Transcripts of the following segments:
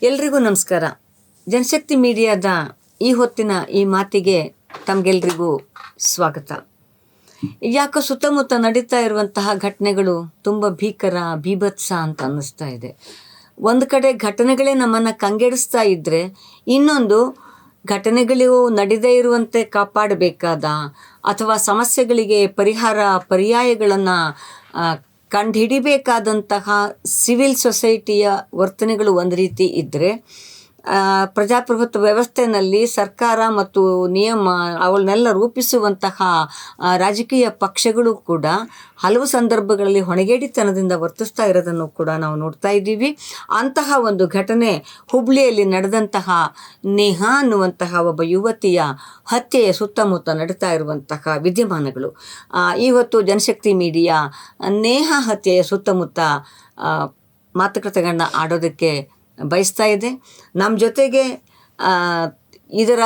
ಎಲ್ರಿಗೂ ನಮಸ್ಕಾರ. ಜನಶಕ್ತಿ ಮೀಡಿಯಾದ ಈ ಹೊತ್ತಿನ ಈ ಮಾತಿಗೆ ತಮಗೆಲ್ರಿಗೂ ಸ್ವಾಗತ. ಯಾಕೋ ಸುತ್ತಮುತ್ತ ನಡೀತಾ ಇರುವಂತಹ ಘಟನೆಗಳು ತುಂಬ ಭೀಕರ, ಬೀಭತ್ಸ ಅಂತ ಅನ್ನಿಸ್ತಾ ಇದೆ. ಒಂದು ಕಡೆ ಘಟನೆಗಳೇ ನಮ್ಮನ್ನು ಕಂಗೆಡಿಸ್ತಾ ಇದ್ದರೆ, ಇನ್ನೊಂದು ಘಟನೆಗಳು ನಡೆದೇ ಇರುವಂತೆ ಕಾಪಾಡಬೇಕಾದ ಅಥವಾ ಸಮಸ್ಯೆಗಳಿಗೆ ಪರ್ಯಾಯಗಳನ್ನು ಕಂಡುಹಿಡಿಬೇಕಾದಂತಹ ಸಿವಿಲ್ ಸೊಸೈಟಿಯ ವರ್ತನೆಗಳು ಒಂದು ರೀತಿ ಇದ್ದರೆ, ಪ್ರಜಾಪ್ರಭುತ್ವ ವ್ಯವಸ್ಥೆಯಲ್ಲಿ ಸರ್ಕಾರ ಮತ್ತು ನಿಯಮ ಅವನ್ನೆಲ್ಲ ರೂಪಿಸುವಂತಹ ರಾಜಕೀಯ ಪಕ್ಷಗಳು ಕೂಡ ಹಲವು ಸಂದರ್ಭಗಳಲ್ಲಿ ಹೊಣೆಗೇಡಿತನದಿಂದ ವರ್ತಿಸ್ತಾ ಇರೋದನ್ನು ಕೂಡ ನಾವು ನೋಡ್ತಾ ಇದ್ದೀವಿ. ಅಂತಹ ಒಂದು ಘಟನೆ ಹುಬ್ಳಿಯಲ್ಲಿ ನಡೆದಂತಹ ನೇಹಾ ಅನ್ನುವಂತಹ ಒಬ್ಬ ಯುವತಿಯ ಹತ್ಯೆಯ ಸುತ್ತಮುತ್ತ ನಡೀತಾ ಇರುವಂತಹ ವಿದ್ಯಮಾನಗಳು. ಇವತ್ತು ಜನಶಕ್ತಿ ಮೀಡಿಯಾ ನೇಹಾ ಹತ್ಯೆಯ ಸುತ್ತಮುತ್ತ ಮಾತುಕತೆಗಳನ್ನ ಆಡೋದಕ್ಕೆ ಬಯಸ್ತಾ ಇದೆ. ನಮ್ಮ ಜೊತೆಗೆ ಇದರ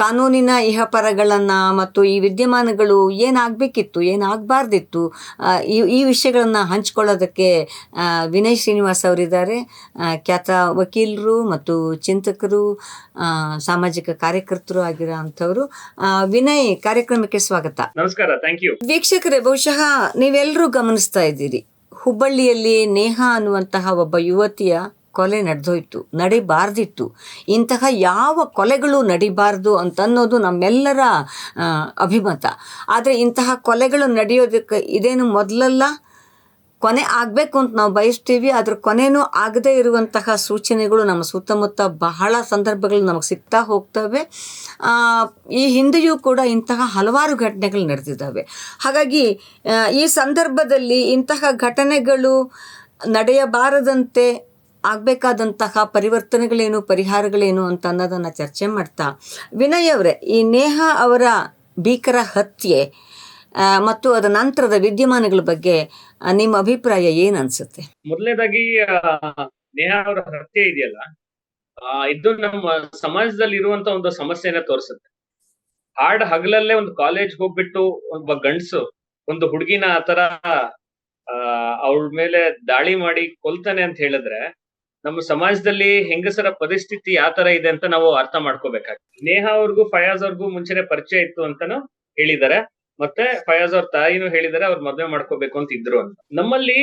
ಕಾನೂನಿನ ಇಹಪರಗಳನ್ನು ಮತ್ತು ಈ ವಿದ್ಯಮಾನಗಳು ಏನಾಗಬೇಕಿತ್ತು, ಏನಾಗಬಾರ್ದಿತ್ತು, ಈ ವಿಷಯಗಳನ್ನು ಹಂಚ್ಕೊಳ್ಳೋದಕ್ಕೆ ವಿನಯ್ ಶ್ರೀನಿವಾಸ್ ಅವರಿದ್ದಾರೆ. ಖ್ಯಾತ ವಕೀಲರು ಮತ್ತು ಚಿಂತಕರು, ಸಾಮಾಜಿಕ ಕಾರ್ಯಕರ್ತರು ಆಗಿರೋ ಅಂಥವರು. ವಿನಯ್, ಕಾರ್ಯಕ್ರಮಕ್ಕೆ ಸ್ವಾಗತ. ನಮಸ್ಕಾರ. Thank you. ವೀಕ್ಷಕರೇ, ಬಹುಶಃ ನೀವೆಲ್ಲರೂ ಗಮನಿಸ್ತಾ ಇದ್ದೀರಿ, ಹುಬ್ಬಳ್ಳಿಯಲ್ಲಿ ನೇಹಾ ಅನ್ನುವಂತಹ ಒಬ್ಬ ಯುವತಿಯ ಕೊಲೆ ನಡಿಬಾರ್ದಿತ್ತು. ಇಂತಹ ಯಾವ ಕೊಲೆಗಳು ನಡಿಬಾರ್ದು ಅಂತನ್ನೋದು ನಮ್ಮೆಲ್ಲರ ಅಭಿಮತ. ಆದರೆ ಇಂತಹ ಕೊಲೆಗಳು ನಡೆಯೋದಕ್ಕೆ ಇದೇನು ಮೊದಲಲ್ಲ, ಕೊನೆ ಆಗಬೇಕು ಅಂತ ನಾವು ಬಯಸ್ತೀವಿ. ಅದ್ರ ಕೊನೆಯೂ ಆಗದೇ ಇರುವಂತಹ ಸೂಚನೆಗಳು ನಮ್ಮ ಸುತ್ತಮುತ್ತ ಬಹಳ ಸಂದರ್ಭಗಳು ನಮಗೆ ಸಿಗ್ತಾ ಹೋಗ್ತವೆ. ಈ ಹಿಂದೆಯೂ ಕೂಡ ಇಂತಹ ಹಲವಾರು ಘಟನೆಗಳು ನಡೆದಿದ್ದಾವೆ. ಹಾಗಾಗಿ ಈ ಸಂದರ್ಭದಲ್ಲಿ ಇಂತಹ ಘಟನೆಗಳು ನಡೆಯಬಾರದಂತೆ ಆಗಬೇಕಾದಂತಹ ಪರಿವರ್ತನೆಗಳೇನು, ಪರಿಹಾರಗಳೇನು ಅಂತ ಅನ್ನೋದನ್ನು ಚರ್ಚೆ ಮಾಡ್ತಾ, ವಿನಯ್ ಅವರೇ, ಈ ನೇಹಾ ಅವರ ಭೀಕರ ಹತ್ಯೆ ಮತ್ತು ಅದರ ನಂತರದ ವಿದ್ಯಮಾನಗಳ ಬಗ್ಗೆ ನಿಮ್ಮ ಅಭಿಪ್ರಾಯ ಏನು ಅನ್ಸುತ್ತೆ? ಮೊದಲನೇದಾಗಿ ನೇಹಾ ಅವರ ಹತ್ಯೆ ಇದೆಯಲ್ಲ, ಇದು ನಮ್ಮ ಸಮಾಜದಲ್ಲಿ ಇರುವಂತ ಒಂದು ಸಮಸ್ಯೆನ ತೋರಿಸುತ್ತೆ. ಹಗಲಲ್ಲೇ ಒಂದು ಕಾಲೇಜ್ ಹೋಗ್ಬಿಟ್ಟು ಒಬ್ಬ ಗಂಡಸು ಒಂದು ಹುಡುಗಿನ ಆತರ ಅವಳ ಮೇಲೆ ದಾಳಿ ಮಾಡಿ ಕೊಲ್ತಾನೆ ಅಂತ ಹೇಳಿದ್ರೆ, ನಮ್ಮ ಸಮಾಜದಲ್ಲಿ ಹೆಂಗಸರ ಪರಿಸ್ಥಿತಿ ಯಾವ ತರ ಇದೆ ಅಂತ ನಾವು ಅರ್ಥ ಮಾಡ್ಕೋಬೇಕಾಗುತ್ತೆ. ನೇಹಾ ಅವ್ರಿಗೂ ಫಯಾಜ್ ಅವ್ರಿಗೂ ಮುಂಚೆನೆ ಪರಿಚಯ ಇತ್ತು ಅಂತಾನು ಹೇಳಿದ್ದಾರೆ. ಮತ್ತೆ ಫಯಾಜ್ ಅವ್ರ ತಾಯಿನೂ ಹೇಳಿದ್ದಾರೆ ಅವ್ರು ಮದ್ವೆ ಮಾಡ್ಕೋಬೇಕು ಅಂತ ಇದ್ರು ಅಂತ. ನಮ್ಮಲ್ಲಿ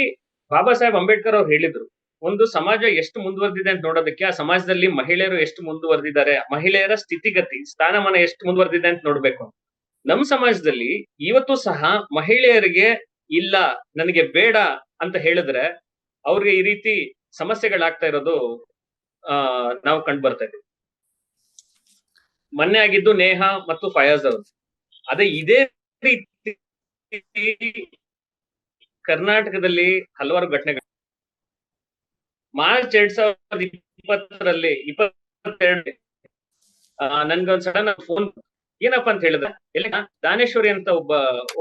ಬಾಬಾ ಸಾಹೇಬ್ ಅಂಬೇಡ್ಕರ್ ಅವ್ರು ಹೇಳಿದ್ರು, ಒಂದು ಸಮಾಜ ಎಷ್ಟು ಮುಂದುವರೆದಿದೆ ಅಂತ ನೋಡೋದಕ್ಕೆ ಆ ಸಮಾಜದಲ್ಲಿ ಮಹಿಳೆಯರು ಎಷ್ಟು ಮುಂದುವರೆದಿದ್ದಾರೆ, ಮಹಿಳೆಯರ ಸ್ಥಿತಿಗತಿ, ಸ್ಥಾನಮಾನ ಎಷ್ಟು ಮುಂದುವರೆದಿದೆ ಅಂತ ನೋಡ್ಬೇಕು. ನಮ್ಮ ಸಮಾಜದಲ್ಲಿ ಇವತ್ತು ಸಹ ಮಹಿಳೆಯರಿಗೆ ಇಲ್ಲ, ನನಗೆ ಬೇಡ ಅಂತ ಹೇಳಿದ್ರೆ ಅವ್ರಿಗೆ ಈ ರೀತಿ ಸಮಸ್ಯೆಗಳಾಗ್ತಾ ಇರೋದು ನಾವು ಕಂಡು ಬರ್ತಾ ಇದ್ದೀವಿ. ಮೊನ್ನೆ ಆಗಿದ್ದು ನೇಹಾ ಮತ್ತು ಫಯಾಜ್ ಅವರು. ಅದೇ ಇದೇ ರೀತಿ ಕರ್ನಾಟಕದಲ್ಲಿ ಹಲವಾರು ಘಟನೆಗಳು. ಮಾರ್ಚ್ 2020 22 ನನ್ಗೊಂದ್ ಸಡನ್ ಫೋನ್, ಏನಪ್ಪಾ ಅಂತ ಹೇಳಿದ್ರೆ, ದಾನೇಶ್ವರಿ ಅಂತ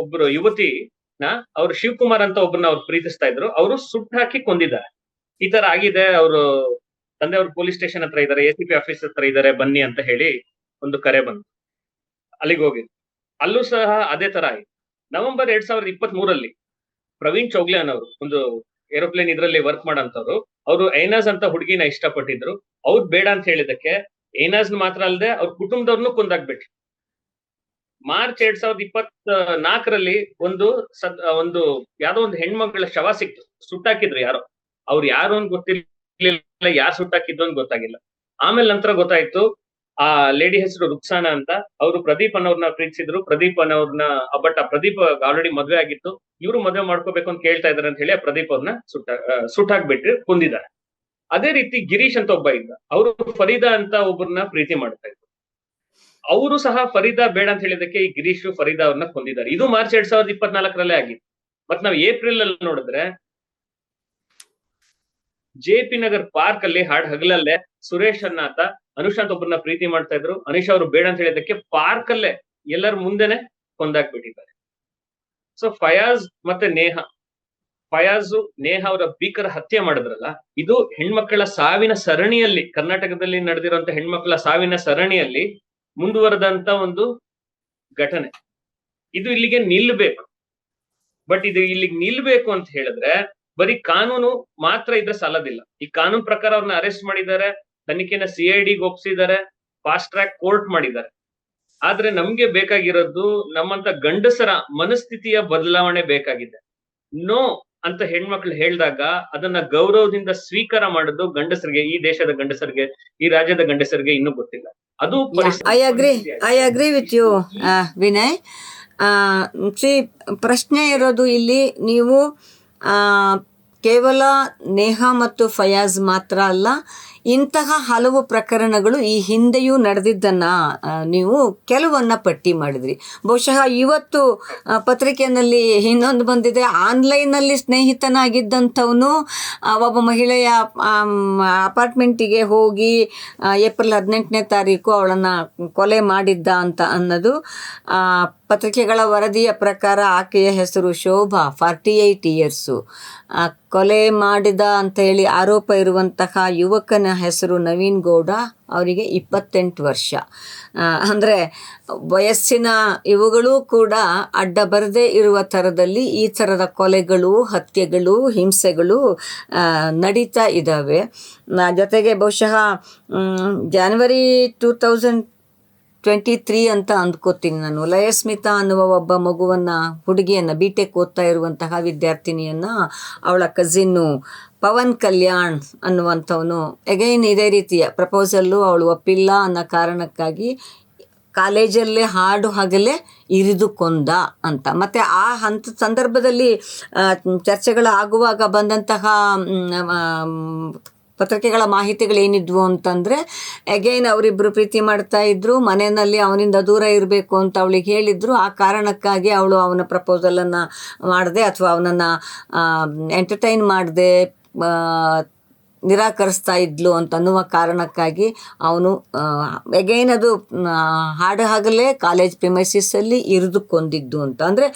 ಒಬ್ರು ಯುವತಿನ ಅವ್ರು ಶಿವಕುಮಾರ್ ಅಂತ ಒಬ್ಬರನ್ನ ಅವ್ರು ಪ್ರೀತಿಸ್ತಾ ಇದ್ರು, ಅವರು ಸುಟ್ಟು ಹಾಕಿ ಕೊಂದಿದ್ದಾರೆ. ಈ ತರ ಆಗಿದೆ, ಅವರು ತಂದೆಯವ್ರ ಪೊಲೀಸ್ ಸ್ಟೇಷನ್ ಹತ್ರ ಇದ್ದಾರೆ, ACP ಆಫೀಸ್ ಹತ್ರ ಇದ್ದಾರೆ, ಬನ್ನಿ ಅಂತ ಹೇಳಿ ಒಂದು ಕರೆ ಬಂತು. ಅಲ್ಲಿಗೆ ಹೋಗಿ ಅಲ್ಲೂ ಸಹ ಅದೇ ತರ ಆಯ್ತು. ನವೆಂಬರ್ 2023 ಪ್ರವೀಣ್ ಚೌಗ್ಲೆ ಅನ್ನೋರು, ಒಂದು ಏರೋಪ್ಲೇನ್ ಇದ್ರಲ್ಲಿ ವರ್ಕ್ ಮಾಡಂತವ್ರು, ಅವರು ಐನಾಜ್ ಅಂತ ಹುಡುಗಿನ ಇಷ್ಟಪಟ್ಟಿದ್ರು. ಅವ್ರು ಬೇಡ ಅಂತ ಹೇಳಿದಕ್ಕೆ ಐನಾಜ್ ಮಾತ್ರ ಅಲ್ಲದೆ ಅವ್ರ ಕುಟುಂಬದವ್ರನ್ನು ಕೊಂದಾಕ್ಬಿಟ್ರು. ಮಾರ್ಚ್ 2024 ಒಂದು ಯಾವ್ದೋ ಒಂದು ಹೆಣ್ಮಗಳ ಶವ ಸಿಕ್ತು, ಸುಟ್ಟಾಕಿದ್ರು ಯಾರೋ. ಅವ್ರು ಯಾರು ಅಂತ ಗೊತ್ತಿರ್ಲಿಲ್ಲ, ಯಾರು ಸುಟ್ಟಾಕಿದ್ದು ಅಂತ ಗೊತ್ತಾಗಿಲ್ಲ. ಆಮೇಲೆ ನಂತರ ಗೊತ್ತಾಯ್ತು ಆ ಲೇಡಿ ಹೆಸರು ರುಕ್ಸಾನಾ ಅಂತ. ಅವರು ಪ್ರದೀಪ್ ಅನ್ನೋರ್ನ ಪ್ರೀತಿಸಿದ್ರು. ಪ್ರದೀಪ್ ಅನ್ನೋರ್ನ, ಬಟ್ ಆ ಪ್ರದೀಪ್ ಆಲ್ರೆಡಿ ಮದ್ವೆ ಆಗಿತ್ತು. ಇವ್ರು ಮದ್ವೆ ಮಾಡ್ಕೋಬೇಕು ಅಂತ ಕೇಳ್ತಾ ಇದಾರೆ ಅಂತ ಹೇಳಿ ಆ ಪ್ರದೀಪ್ ಅವ್ರನ್ನ ಸುಟ್ಟಾಕ್ಬಿಟ್ಟು ಕೊಂದಿದ್ದಾರೆ. ಅದೇ ರೀತಿ ಗಿರೀಶ್ ಅಂತ ಒಬ್ಬ ಇದ್ದ, ಅವರು ಫರೀದಾ ಅಂತ ಒಬ್ಬರನ್ನ ಪ್ರೀತಿ ಮಾಡ್ತಾ ಇದ್ರು. ಅವರು ಸಹ ಫರೀದಾ ಬೇಡ ಅಂತ ಹೇಳಿದಕ್ಕೆ ಈ ಗಿರೀಶ್ ಫರೀದಾ ಅವ್ರನ್ನ ಕೊಂದಿದ್ದಾರೆ. ಇದು ಮಾರ್ಚ್ 2024 ಆಗಿತ್ತು. ಮತ್ ನಾವ್ ಏಪ್ರಿಲ್ ಅಲ್ಲಿ ನೋಡಿದ್ರೆ JP ನಗರ್ ಪಾರ್ಕ್ ಅಲ್ಲಿ ಹಗಲಲ್ಲೇ ಸುರೇಶ್ ಅನ್ನಾತ ಅನುಷ್ ಅಂತ ಒಬ್ಬರನ್ನ ಪ್ರೀತಿ ಮಾಡ್ತಾ ಇದ್ರು. ಅನುಷ್ ಅವರು ಬೇಡ ಅಂತ ಹೇಳಿದಕ್ಕೆ ಪಾರ್ಕ್ ಅಲ್ಲೇ ಎಲ್ಲರ ಮುಂದೆನೆ ಕೊಂದಾಕ್ಬಿಟ್ಟಿದ್ದಾರೆ. ಸೊ ಫಯಾಜ್ ಮತ್ತೆ ನೇಹಾ ಅವರ ಭೀಕರ ಹತ್ಯೆ ಮಾಡಿದ್ರಲ್ಲ, ಇದು ಹೆಣ್ಮಕ್ಕಳ ಸಾವಿನ ಸರಣಿಯಲ್ಲಿ, ಕರ್ನಾಟಕದಲ್ಲಿ ನಡೆದಿರುವಂತ ಹೆಣ್ಮಕ್ಳ ಸಾವಿನ ಸರಣಿಯಲ್ಲಿ ಮುಂದುವರೆದಂತ ಒಂದು ಘಟನೆ. ಇದು ಇಲ್ಲಿಗೆ ನಿಲ್ಬೇಕು. ಬಟ್ ಇದು ಇಲ್ಲಿಗೆ ನಿಲ್ಬೇಕು ಅಂತ ಹೇಳಿದ್ರೆ ಬರೀ ಕಾನೂನು ಮಾತ್ರ ಇದ್ರೆ ಸಾಲದಿಲ್ಲ. ಈ ಕಾನೂನು ಪ್ರಕಾರ ಅವ್ರನ್ನ ಅರೆಸ್ಟ್ ಮಾಡಿದ್ದಾರೆ, ತನಿಖೆನ CIDಗೆ ಒಪ್ಸಿದ್ದಾರೆ, ಫಾಸ್ಟ್ ಟ್ರ್ಯಾಕ್ ಕೋರ್ಟ್ ಮಾಡಿದ್ದಾರೆ. ಆದ್ರೆ ನಮ್ಗೆ ಬೇಕಾಗಿರೋದು ನಮ್ಮಂತ ಗಂಡಸರ ಮನಸ್ಥಿತಿಯ ಬದಲಾವಣೆ ಬೇಕಾಗಿದೆ. ನೋ ಅಂತ ಹೆಣ್ಮಕ್ಳು ಹೇಳಿದಾಗ ಅದನ್ನ ಗೌರವದಿಂದ ಸ್ವೀಕಾರ ಮಾಡೋದು ಗಂಡಸರಿಗೆ, ಈ ದೇಶದ ಗಂಡಸರಿಗೆ, ಈ ರಾಜ್ಯದ ಗಂಡಸರಿಗೆ ಇನ್ನೂ ಗೊತ್ತಿಲ್ಲ. ಅದು I agree with you Vinay. ಪ್ರಶ್ನೆ ಇರೋದು ಇಲ್ಲಿ, ನೀವು ಕೇವಲ ನೇಹಾ ಮತ್ತು ಫಯಾಜ್ ಮಾತ್ರ ಅಲ್ಲ, ಇಂತಹ ಹಲವು ಪ್ರಕರಣಗಳು ಈ ಹಿಂದೆಯೂ ನಡೆದಿದ್ದನ್ನು ನೀವು ಕೆಲವನ್ನ ಪಟ್ಟಿ ಮಾಡಿದ್ರಿ. ಬಹುಶಃ ಇವತ್ತು ಪತ್ರಿಕೆಯಲ್ಲಿ ಇನ್ನೊಂದು ಬಂದಿದೆ, ಆನ್ಲೈನಲ್ಲಿ ಸ್ನೇಹಿತನಾಗಿದ್ದಂಥವನು ಒಬ್ಬ ಮಹಿಳೆಯ ಅಪಾರ್ಟ್ಮೆಂಟಿಗೆ ಹೋಗಿ ಏಪ್ರಿಲ್ 18ನೇ ತಾರೀಕು ಅವಳನ್ನು ಕೊಲೆ ಮಾಡಿದ್ದ ಅಂತ ಅನ್ನೋದು. ಪತ್ರಿಕೆಗಳ ವರದಿಯ ಪ್ರಕಾರ ಆಕೆಯ ಹೆಸರು ಶೋಭಾ, 48 ಇಯರ್ಸು. ಕೊಲೆ ಮಾಡಿದ ಅಂತ ಹೇಳಿ ಆರೋಪ ಇರುವಂತಹ ಯುವಕನ ಹೆಸರು ನವೀನ್ ಗೌಡ, ಅವರಿಗೆ 28 ವರ್ಷ. ಅಂದರೆ ವಯಸ್ಸಿನ ಇವುಗಳೂ ಕೂಡ ಅಡ್ಡ ಬರದೇ ಇರುವ ಥರದಲ್ಲಿ ಈ ಥರದ ಕೊಲೆಗಳು, ಹತ್ಯೆಗಳು, ಹಿಂಸೆಗಳು ನಡೀತಾ ಇದ್ದಾವೆ. ಜೊತೆಗೆ ಬಹುಶಃ ಜನವರಿ 2023 ಅಂತ ಅಂದ್ಕೋತೀನಿ ನಾನು, ಲಯಸ್ಮಿತಾ ಅನ್ನುವ ಒಬ್ಬ ಮಗುವನ್ನು, ಹುಡುಗಿಯನ್ನು, BTech ಓದ್ತಾ ಇರುವಂತಹ ವಿದ್ಯಾರ್ಥಿನಿಯನ್ನು ಅವಳ ಕಸಿನ್ನು ಪವನ್ ಕಲ್ಯಾಣ್ ಅನ್ನುವಂಥವನು ಎಗೈನ್ ಇದೇ ರೀತಿಯ ಪ್ರಪೋಸಲ್ಲು ಅವಳು ಒಪ್ಪಿಲ್ಲ ಅನ್ನೋ ಕಾರಣಕ್ಕಾಗಿ ಕಾಲೇಜಲ್ಲೇ ಹಾಡು ಹಗಲೇ ಇರಿದು ಕೊಂದ ಅಂತ. ಮತ್ತು ಆ ಸಂದರ್ಭದಲ್ಲಿ ಚರ್ಚೆಗಳಾಗುವಾಗ ಬಂದಂತಹ ಪತ್ರಿಕೆಗಳ ಮಾಹಿತಿಗಳೇನಿದ್ವು ಅಂತಂದರೆ, ಅಗೈನ್ ಅವರಿಬ್ಬರು ಪ್ರೀತಿ ಮಾಡ್ತಾ ಇದ್ರು, ಮನೆಯಲ್ಲಿ ಅವನಿಂದ ದೂರ ಇರಬೇಕು ಅಂತ ಅವಳಿಗೆ ಹೇಳಿದ್ರು. ಆ ಕಾರಣಕ್ಕಾಗಿ ಅವಳು ಅವನ ಪ್ರಪೋಸಲನ್ನು ಮಾಡದೆ ಅಥವಾ ಅವನನ್ನು ಎಂಟರ್ಟೈನ್ ಮಾಡದೆ ನಿರಾಕರಿಸ್ತಾ ಇದ್ಲು ಅಂತ ಅನ್ನುವ ಕಾರಣಕ್ಕಾಗಿ ಅವನು ಅಗೈನ್ ಅದು ಹಾಡು ಹಗಲೇ ಕಾಲೇಜ್ ಪ್ರಿಮೈಸಿಸಲ್ಲಿ ಇರಿದು ಕೊಂದಿದ್ದು ಅಂತ. ಅಂದರೆ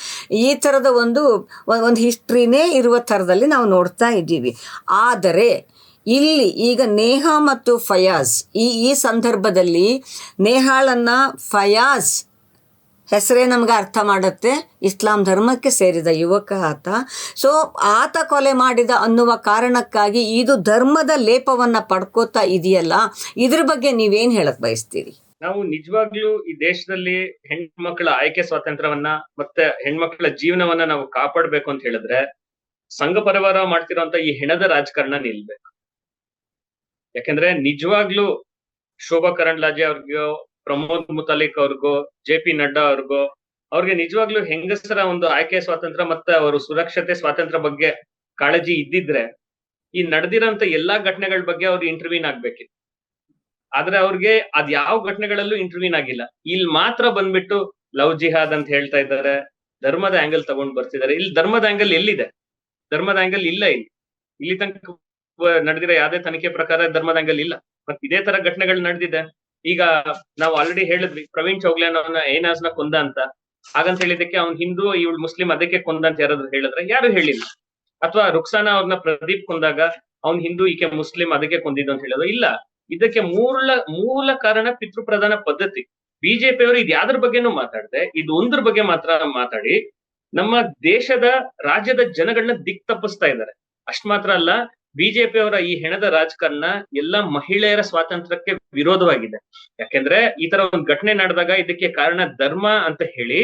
ಈ ಥರದ ಒಂದು ಹಿಸ್ಟ್ರಿನೇ ಇರುವ ಥರದಲ್ಲಿ ನಾವು ನೋಡ್ತಾ ಇದ್ದೀವಿ. ಆದರೆ ಇಲ್ಲಿ ಈಗ ನೇಹಾ ಮತ್ತು ಫಯಾಜ್, ಈ ಸಂದರ್ಭದಲ್ಲಿ ನೇಹಾಳನ್ನು ಫಯಾಜ್ ಹೆಸರೇ ನಮ್ಗೆ ಅರ್ಥ ಮಾಡುತ್ತೆ, ಇಸ್ಲಾಂ ಧರ್ಮಕ್ಕೆ ಸೇರಿದ ಯುವಕ ಆತ. ಸೊ ಆತ ಕೊಲೆ ಮಾಡಿದ ಅನ್ನುವ ಕಾರಣಕ್ಕಾಗಿ ಇದು ಧರ್ಮದ ಲೇಪವನ್ನು ಪಡ್ಕೋತಾ ಇದೆಯಲ್ಲ, ಇದ್ರ ಬಗ್ಗೆ ನೀವೇನು ಹೇಳಕ್ ಬಯಸ್ತೀರಿ? ನಾವು ನಿಜವಾಗ್ಲೂ ಈ ದೇಶದಲ್ಲಿ ಹೆಣ್ಮಕ್ಳ ಆಯ್ಕೆ ಸ್ವಾತಂತ್ರ್ಯವನ್ನ ಮತ್ತೆ ಹೆಣ್ಮಕ್ಳ ಜೀವನವನ್ನ ನಾವು ಕಾಪಾಡ್ಬೇಕು ಅಂತ ಹೇಳಿದ್ರೆ ಸಂಘ ಪರಿವಾರ ಮಾಡ್ತಿರೋಂತ ಈ ಹೆಣದ ರಾಜಕಾರಣ ನಿಲ್ಬೇಕು. ಯಾಕಂದ್ರೆ ನಿಜವಾಗ್ಲೂ ಶೋಭಾ ಕರಂದ್ಲಾಜೆ ಅವ್ರಿಗೋ, ಪ್ರಮೋದ್ ಮುತಾಲಿಕ್ ಅವ್ರಿಗೋ, JP ನಡ್ಡಾ ಅವ್ರಿಗೋ, ಅವ್ರಿಗೆ ನಿಜವಾಗ್ಲೂ ಹೆಂಗಸರ ಒಂದು ಆಯ್ಕೆ ಸ್ವಾತಂತ್ರ್ಯ ಮತ್ತೆ ಅವರು ಸುರಕ್ಷತೆ ಸ್ವಾತಂತ್ರ್ಯ ಬಗ್ಗೆ ಕಾಳಜಿ ಇದ್ದಿದ್ರೆ ಈ ನಡೆದಿರೋಂತ ಎಲ್ಲಾ ಘಟನೆಗಳ ಬಗ್ಗೆ ಅವ್ರು ಇಂಟರ್ವ್ಯೂನ್ ಆಗ್ಬೇಕಿತ್ತು. ಆದ್ರೆ ಅವ್ರಿಗೆ ಅದ್ ಯಾವ ಘಟನೆಗಳಲ್ಲೂ ಇಂಟರ್ವ್ಯೂನ್ ಆಗಿಲ್ಲ. ಇಲ್ಲಿ ಮಾತ್ರ ಬಂದ್ಬಿಟ್ಟು ಲವ್ ಜಿಹಾದ್ ಅಂತ ಹೇಳ್ತಾ ಇದ್ದಾರೆ, ಧರ್ಮದ ಆಂಗಲ್ ತಗೊಂಡ್ ಬರ್ತಿದ್ದಾರೆ. ಇಲ್ಲಿ ಧರ್ಮದ ಆಂಗಲ್ ಎಲ್ಲಿದೆ? ಧರ್ಮದ ಆಂಗಲ್ ಇಲ್ಲ. ಇಲ್ಲಿ ತನಕ ನಡೆದಿರೋ ಯಾವ್ದೇ ತನಿಖೆ ಪ್ರಕಾರ ಧರ್ಮದ ಆಂಗಲ್ ಇಲ್ಲ. ಮತ್ತೆ ಇದೇ ತರ ಘಟನೆಗಳು ನಡೆದಿದೆ. ಈಗ ನಾವು ಆಲ್ರೆಡಿ ಹೇಳಿದ್ವಿ, ಪ್ರವೀಣ್ ಚೌಗ್ಲಾನ್ ಅವನ ಏನಾಜ್ನ ಕೊಂದ ಅಂತ. ಹಾಗಂತ ಹೇಳಿದಕ್ಕೆ ಅವ್ನ್ ಹಿಂದೂ, ಇವಳು ಮುಸ್ಲಿಂ, ಅದಕ್ಕೆ ಕೊಂದ ಅಂತ ಯಾರಾದ್ರೂ ಹೇಳಿದ್ರೆ? ಯಾರು ಹೇಳಿಲ್ಲ. ಅಥವಾ ರುಕ್ಸಾನಾ ಅವ್ರನ್ನ ಪ್ರದೀಪ್ ಕೊಂದಾಗ ಅವ್ನ್ ಹಿಂದೂ, ಈಕೆ ಮುಸ್ಲಿಂ, ಅದಕ್ಕೆ ಕೊಂದಿದ್ದು ಅಂತ ಹೇಳೋದು ಇಲ್ಲ. ಇದಕ್ಕೆ ಮೂಲ ಕಾರಣ ಪಿತೃಪ್ರಧಾನ ಪದ್ಧತಿ. ಬಿಜೆಪಿ ಅವರು ಇದು ಯಾವ್ದ್ರ ಬಗ್ಗೆನೂ ಮಾತಾಡದೆ ಇದು ಒಂದ್ರ ಬಗ್ಗೆ ಮಾತ್ರ ಮಾತಾಡಿ ನಮ್ಮ ದೇಶದ ರಾಜ್ಯದ ಜನಗಳನ್ನ ದಿಕ್ ತಪ್ಪಿಸ್ತಾ ಇದ್ದಾರೆ. ಅಷ್ಟ್ ಮಾತ್ರ ಅಲ್ಲ, ಬಿಜೆಪಿ ಅವರ ಈ ಹೆಣದ ರಾಜಕಾರಣ ಎಲ್ಲ ಮಹಿಳೆಯರ ಸ್ವಾತಂತ್ರ್ಯಕ್ಕೆ ವಿರೋಧವಾಗಿದೆ. ಯಾಕೆಂದ್ರೆ ಈ ತರ ಒಂದು ಘಟನೆ ನಡೆದಾಗ ಇದಕ್ಕೆ ಕಾರಣ ಧರ್ಮ ಅಂತ ಹೇಳಿ,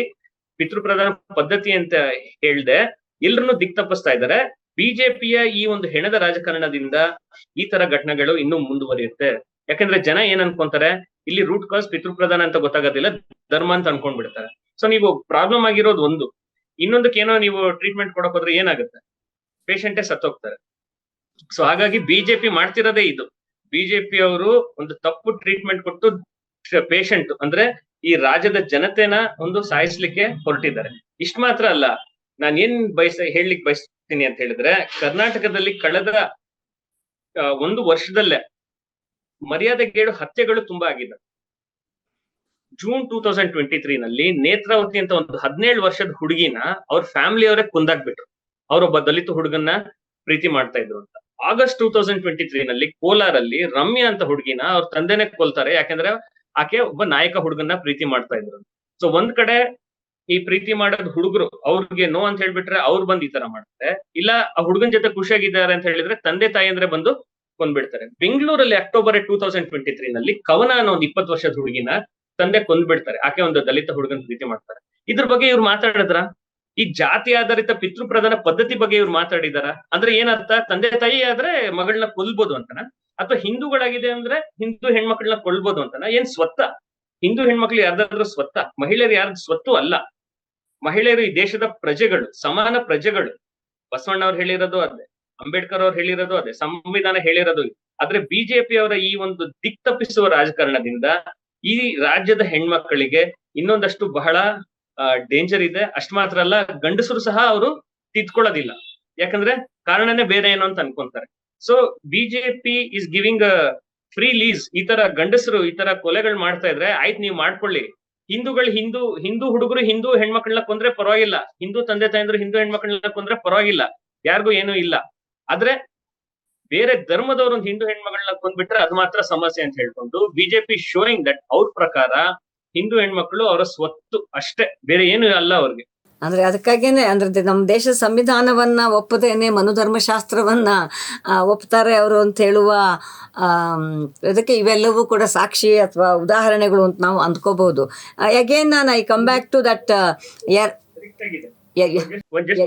ಪಿತೃಪ್ರಧಾನ ಪದ್ಧತಿ ಅಂತ ಹೇಳ್ದೆ ಎಲ್ರನ್ನೂ ದಿಕ್ ತಪ್ಪಿಸ್ತಾ ಇದ್ದಾರೆ. ಬಿಜೆಪಿಯ ಈ ಒಂದು ಹೆಣದ ರಾಜಕಾರಣದಿಂದ ಈ ತರ ಘಟನೆಗಳು ಇನ್ನೂ ಮುಂದುವರಿಯುತ್ತೆ. ಯಾಕಂದ್ರೆ ಜನ ಏನ್ ಅನ್ಕೊಂತಾರೆ, ಇಲ್ಲಿ ರೂಟ್ ಕಾಸ್ ಪಿತೃಪ್ರಧಾನ ಅಂತ ಗೊತ್ತಾಗೋದಿಲ್ಲ, ಧರ್ಮ ಅಂತ ಅನ್ಕೊಂಡ್ ಬಿಡ್ತಾರೆ. ಸೊ ನೀವು ಪ್ರಾಬ್ಲಮ್ ಆಗಿರೋದು ಒಂದು. ಇನ್ನೊಂದಕ್ಕೆ ಏನೋ ನೀವು ಟ್ರೀಟ್ಮೆಂಟ್ ಕೊಡಕ್ ಹೋದ್ರೆ ಏನಾಗುತ್ತೆ? ಪೇಷಂಟೇ ಸತ್ತೋಗ್ತಾರೆ. ಸೊ ಹಾಗಾಗಿ ಬಿಜೆಪಿ ಮಾಡ್ತಿರೋದೇ ಇದು. ಬಿಜೆಪಿ ಅವರು ಒಂದು ತಪ್ಪು ಟ್ರೀಟ್ಮೆಂಟ್ ಕೊಟ್ಟು ಪೇಷಂಟ್ ಅಂದ್ರೆ ಈ ರಾಜ್ಯದ ಜನತೆನ ಒಂದು ಸಾಯಿಸ್ಲಿಕ್ಕೆ ಹೊರಟಿದ್ದಾರೆ. ಇಷ್ಟ ಮಾತ್ರ ಅಲ್ಲ, ನಾನ್ ಏನ್ ಹೇಳಲಿಕ್ಕೆ ಬಯಸ್ತೀನಿ ಅಂತ ಹೇಳಿದ್ರೆ, ಕರ್ನಾಟಕದಲ್ಲಿ ಕಳೆದ ಒಂದು ವರ್ಷದಲ್ಲೇ ಮರ್ಯಾದೆಗೇಡು ಹತ್ಯೆಗಳು ತುಂಬಾ ಆಗಿದೆ. ಜೂನ್ 2023 ನಲ್ಲಿ ನೇತ್ರಾವತಿ ಅಂತ ಒಂದು 17 ವರ್ಷದ ಹುಡುಗಿನ ಅವ್ರ ಫ್ಯಾಮಿಲಿ ಅವರೇ ಕೊಂದಾಕ್ಬಿಟ್ರು. ಅವರೊಬ್ಬ ದಲಿತ ಹುಡುಗನ್ನ ಪ್ರೀತಿ ಮಾಡ್ತಾ ಇದ್ರು ಅಂತ. ಆಗಸ್ಟ್ 2023 ನಲ್ಲಿ ಕೋಲಾರಲ್ಲಿ ರಮ್ಯಾ ಅಂತ ಹುಡುಗಿನ ಅವ್ರ ತಂದೆನೆ ಕೊಲ್ತಾರೆ. ಯಾಕಂದ್ರೆ ಆಕೆ ಒಬ್ಬ ನಾಯಕ ಹುಡುಗನ್ನ ಪ್ರೀತಿ ಮಾಡ್ತಾ ಇದ್ರು. ಸೊ ಒಂದ್ ಕಡೆ ಈ ಪ್ರೀತಿ ಮಾಡೋದ್ ಹುಡುಗರು ಅವ್ರಿಗೆ ನೋ ಅಂತ ಹೇಳ್ಬಿಟ್ರೆ ಅವ್ರು ಬಂದ್ ಈ ತರ ಮಾಡ್ತಾರೆ. ಇಲ್ಲ ಆ ಹುಡುಗನ್ ಜೊತೆ ಖುಷಿಯಾಗಿದ್ದಾರೆ ಅಂತ ಹೇಳಿದ್ರೆ ತಂದೆ ತಾಯಿ ಅಂದ್ರೆ ಬಂದು ಕೊಂದ್ಬಿಡ್ತಾರೆ. ಬೆಂಗಳೂರಲ್ಲಿ ಅಕ್ಟೋಬರ್ 2023 ನಲ್ಲಿ ಕವನ ಅನ್ನೋ ಒಂದು 20 ವರ್ಷದ ಹುಡುಗಿನ ತಂದೆ ಕೊಂದ್ಬಿಡ್ತಾರೆ. ಆಕೆ ಒಂದು ದಲಿತ ಹುಡುಗನ ಪ್ರೀತಿ ಮಾಡ್ತಾರೆ. ಇದ್ರ ಬಗ್ಗೆ ಇವ್ರು ಮಾತಾಡಿದ್ರ? ಈ ಜಾತಿ ಆಧಾರಿತ ಪಿತೃ ಪ್ರಧಾನ ಪದ್ಧತಿ ಬಗ್ಗೆ ಇವ್ರು ಮಾತಾಡಿದಾರ? ಅಂದ್ರೆ ಏನರ್ಥ, ತಂದೆ ತಾಯಿ ಆದ್ರೆ ಮಗಳನ್ನ ಕೊಲ್ಬೋದು ಅಂತನ, ಅಥವಾ ಹಿಂದೂಗಳಾಗಿದೆ ಅಂದ್ರೆ ಹಿಂದೂ ಹೆಣ್ಮಕ್ಳನ್ನ ಕೊಲ್ಬೋದು ಅಂತನ? ಏನ್ ಸ್ವತ್ತ? ಹಿಂದೂ ಹೆಣ್ಮಕ್ಳು ಯಾರ್ದಾದ್ರೂ ಸ್ವತ್ತ? ಮಹಿಳೆಯರು ಯಾರ್ದು ಸ್ವತ್ತು ಅಲ್ಲ. ಮಹಿಳೆಯರು ಈ ದೇಶದ ಪ್ರಜೆಗಳು, ಸಮಾನ ಪ್ರಜೆಗಳು. ಬಸವಣ್ಣ ಅವ್ರು ಹೇಳಿರೋದು ಅದೇ, ಅಂಬೇಡ್ಕರ್ ಅವ್ರು ಹೇಳಿರೋದು ಅದೇ, ಸಂವಿಧಾನ ಹೇಳಿರೋದು. ಆದ್ರೆ ಬಿಜೆಪಿ ಅವರ ಈ ಒಂದು ದಿಕ್ತಪ್ಪಿಸುವ ರಾಜಕಾರಣದಿಂದ ಈ ರಾಜ್ಯದ ಹೆಣ್ಮಕ್ಕಳಿಗೆ ಇನ್ನೊಂದಷ್ಟು ಬಹಳ ಡೇಂಜರ್ ಇದೆ. ಅಷ್ಟ್ ಮಾತ್ರ ಅಲ್ಲ, ಗಂಡಸರು ಸಹ ಅವರು ತಿದ್ಕೊಳ್ಳೋದಿಲ್ಲ. ಯಾಕಂದ್ರೆ ಕಾರಣನೇ ಬೇರೆ ಏನೋ ಅಂತ ಅನ್ಕೊಂತಾರೆ. So BJP is giving free lease. ಈ ತರ ಗಂಡಸರು ಈ ತರ ಕೊಲೆಗಳು ಮಾಡ್ತಾ ಇದ್ರೆ ಆಯ್ತು, ನೀವ್ ಮಾಡ್ಕೊಳ್ಳಿ. ಹಿಂದೂ ಹುಡುಗರು ಹಿಂದೂ ಹೆಣ್ಮಕ್ಳನ್ನ ಕೊಂದ್ರೆ ಪರವಾಗಿಲ್ಲ, ಹಿಂದೂ ತಂದೆ ತಾಯಂದ್ರು ಹಿಂದೂ ಹೆಣ್ಮಕ್ಳನ್ನ ಕೊಂದ್ರೆ ಪರವಾಗಿಲ್ಲ, ಯಾರಿಗೂ ಏನೂ ಇಲ್ಲ. ಆದ್ರೆ ಬೇರೆ ಧರ್ಮದವರು ಒಂದು ಹಿಂದೂ ಹೆಣ್ಮಗಳನ್ನ ಕೊಂದ್ಬಿಟ್ರೆ ಅದು ಮಾತ್ರ ಸಮಸ್ಯೆ ಅಂತ ಹೇಳ್ಕೊಂಡು ಬಿಜೆಪಿ ಶೋಯಿಂಗ್ ದಟ್ ಅವ್ರ ಪ್ರಕಾರ ಹಿಂದೂ ಹೆಣ್ಮಕ್ಳು ಅವರ ಸ್ವತ್ತು ಅಷ್ಟೇ, ಬೇರೆ ಏನು ಅಲ್ಲ ಅವ್ರಿಗೆ. ಅಂದ್ರೆ ಅದಕ್ಕಾಗೇನೆ ಅಂದ್ರೆ ನಮ್ಮ ದೇಶದ ಸಂವಿಧಾನವನ್ನ ಒಪ್ಪದೇನೆ ಮನುಧರ್ಮಶಾಸ್ತ್ರವನ್ನ ಒಪ್ತಾರೆ ಅವರು ಅಂತ ಹೇಳುವ ಅದಕ್ಕೆ ಇವೆಲ್ಲವೂ ಕೂಡ ಸಾಕ್ಷಿ ಅಥವಾ ಉದಾಹರಣೆಗಳು ಅಂತ ನಾವು ಅಂದ್ಕೋಬಹುದು. ಅಗೇನ್ ನಾನು I come back to that.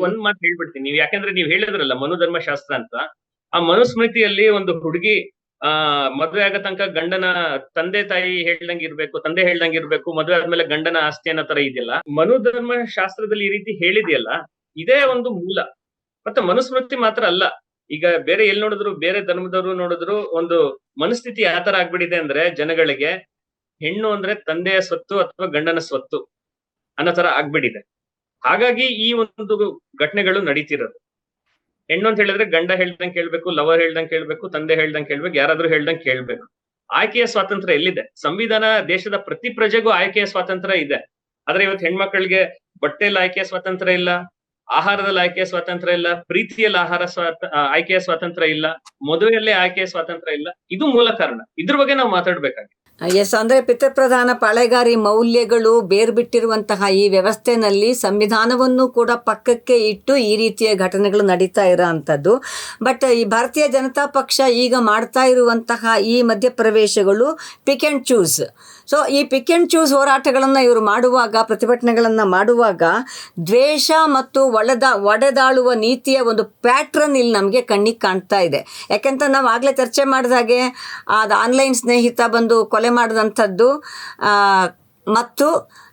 ಒಂದ್ ಮಾತು ಹೇಳ್ಬಿಡ್ತೀನಿ ನೀವು, ಯಾಕಂದ್ರೆ ನೀವು ಹೇಳಿದ್ರಲ್ಲ ಮನುಧರ್ಮಶಾಸ್ತ್ರ ಅಂತ. ಆ ಮನುಸ್ಮೃತಿಯಲ್ಲಿ ಒಂದು ಹುಡುಗಿ ಮದ್ವೆ ಆಗೋ ತನಕ ಗಂಡನ ತಂದೆ ತಾಯಿ ಹೇಳ್ದಂಗೆ ಇರ್ಬೇಕು, ತಂದೆ ಹೇಳ್ದಂಗೆ ಇರ್ಬೇಕು, ಮದ್ವೆ ಆದ್ಮೇಲೆ ಗಂಡನ ಆಸ್ತಿ ಅನ್ನೋ ತರ ಇದೆಯಲ್ಲ, ಮನುಧರ್ಮ ಶಾಸ್ತ್ರದಲ್ಲಿ ಈ ರೀತಿ ಹೇಳಿದೆಯಲ್ಲ, ಇದೇ ಒಂದು ಮೂಲ. ಮತ್ತೆ ಮನುಸ್ಮೃತಿ ಮಾತ್ರ ಅಲ್ಲ, ಈಗ ಬೇರೆ ಎಲ್ಲಿ ನೋಡಿದ್ರು, ಬೇರೆ ಧರ್ಮದವರು ನೋಡಿದ್ರು ಒಂದು ಮನಸ್ಥಿತಿ ಯಾವ ತರ ಆಗ್ಬಿಟ್ಟಿದೆ ಅಂದ್ರೆ ಜನಗಳಿಗೆ ಹೆಣ್ಣು ಅಂದ್ರೆ ತಂದೆಯ ಸ್ವತ್ತು ಅಥವಾ ಗಂಡನ ಸ್ವತ್ತು ಅನ್ನೋ ತರ ಆಗ್ಬಿಟ್ಟಿದೆ. ಹಾಗಾಗಿ ಈ ಒಂದು ಘಟನೆಗಳು ನಡೀತಿರೋದು. ಹೆಣ್ಣು ಅಂತ ಹೇಳಿದ್ರೆ ಗಂಡ ಹೇಳ್ದಂಗೆ ಕೇಳ್ಬೇಕು, ಲವರ್ ಹೇಳ್ದಂಗೆ ಕೇಳ್ಬೇಕು, ತಂದೆ ಹೇಳ್ದಂಗೆ ಕೇಳ್ಬೇಕು, ಯಾರಾದ್ರೂ ಹೇಳ್ದಂಗೆ ಕೇಳ್ಬೇಕು. ಆಯ್ಕೆಯ ಸ್ವಾತಂತ್ರ್ಯ ಎಲ್ಲಿದೆ? ಸಂವಿಧಾನ ದೇಶದ ಪ್ರತಿ ಪ್ರಜೆಗೂ ಆಯ್ಕೆಯ ಸ್ವಾತಂತ್ರ್ಯ ಇದೆ. ಆದ್ರೆ ಇವತ್ತು ಹೆಣ್ಮಕ್ಳಿಗೆ ಬಟ್ಟೆಯಲ್ಲಿ ಆಯ್ಕೆಯ ಸ್ವಾತಂತ್ರ್ಯ ಇಲ್ಲ, ಆಹಾರದಲ್ಲಿ ಆಯ್ಕೆಯ ಸ್ವಾತಂತ್ರ್ಯ ಇಲ್ಲ, ಪ್ರೀತಿಯಲ್ಲಿ ಆಯ್ಕೆಯ ಸ್ವಾತಂತ್ರ್ಯ ಇಲ್ಲ, ಮದುವೆಯಲ್ಲೇ ಆಯ್ಕೆಯ ಸ್ವಾತಂತ್ರ್ಯ ಇಲ್ಲ. ಇದು ಮೂಲ ಕಾರಣ. ಇದ್ರ ಬಗ್ಗೆ ನಾವು ಮಾತಾಡ್ಬೇಕಾಗಿದೆ. ಎಸ್, ಅಂದರೆ ಪಿತೃಪ್ರಧಾನ ಪಾಳೆಗಾರಿ ಮೌಲ್ಯಗಳು ಬೇರ್ಬಿಟ್ಟಿರುವಂತಹ ಈ ವ್ಯವಸ್ಥೆನಲ್ಲಿ ಸಂವಿಧಾನವನ್ನು ಕೂಡ ಪಕ್ಕಕ್ಕೆ ಇಟ್ಟು ಈ ರೀತಿಯ ಘಟನೆಗಳು ನಡೀತಾ ಇರೋ ಅಂಥದ್ದು. ಬಟ್ ಈ ಭಾರತೀಯ ಜನತಾ ಪಕ್ಷ ಈಗ ಮಾಡ್ತಾ ಇರುವಂತಹ ಈ ಮಧ್ಯಪ್ರವೇಶಗಳು ಪಿಕ್ ಆ್ಯಂಡ್ ಚೂಸ್. ಸೊ ಈ ಪಿಕ್ ಆ್ಯಂಡ್ ಚೂಸ್ ಹೋರಾಟಗಳನ್ನು ಇವರು ಮಾಡುವಾಗ, ಪ್ರತಿಭಟನೆಗಳನ್ನು ಮಾಡುವಾಗ ದ್ವೇಷ ಮತ್ತು ಒಡೆದಾಳುವ ನೀತಿಯ ಒಂದು ಪ್ಯಾಟ್ರನ್ ಇಲ್ಲಿ ನಮಗೆ ಕಣ್ಣಿಗೆ ಕಾಣ್ತಾ ಇದೆ. ಯಾಕೆಂತ ನಾವು ಆಗಲೇ ಚರ್ಚೆ ಮಾಡಿದಾಗೆ ಅದು ಆನ್ಲೈನ್ ಸ್ನೇಹಿತ ಬಂದು ಕೊಲೆ ಮಾಡಿದಂಥದ್ದು ಮತ್ತು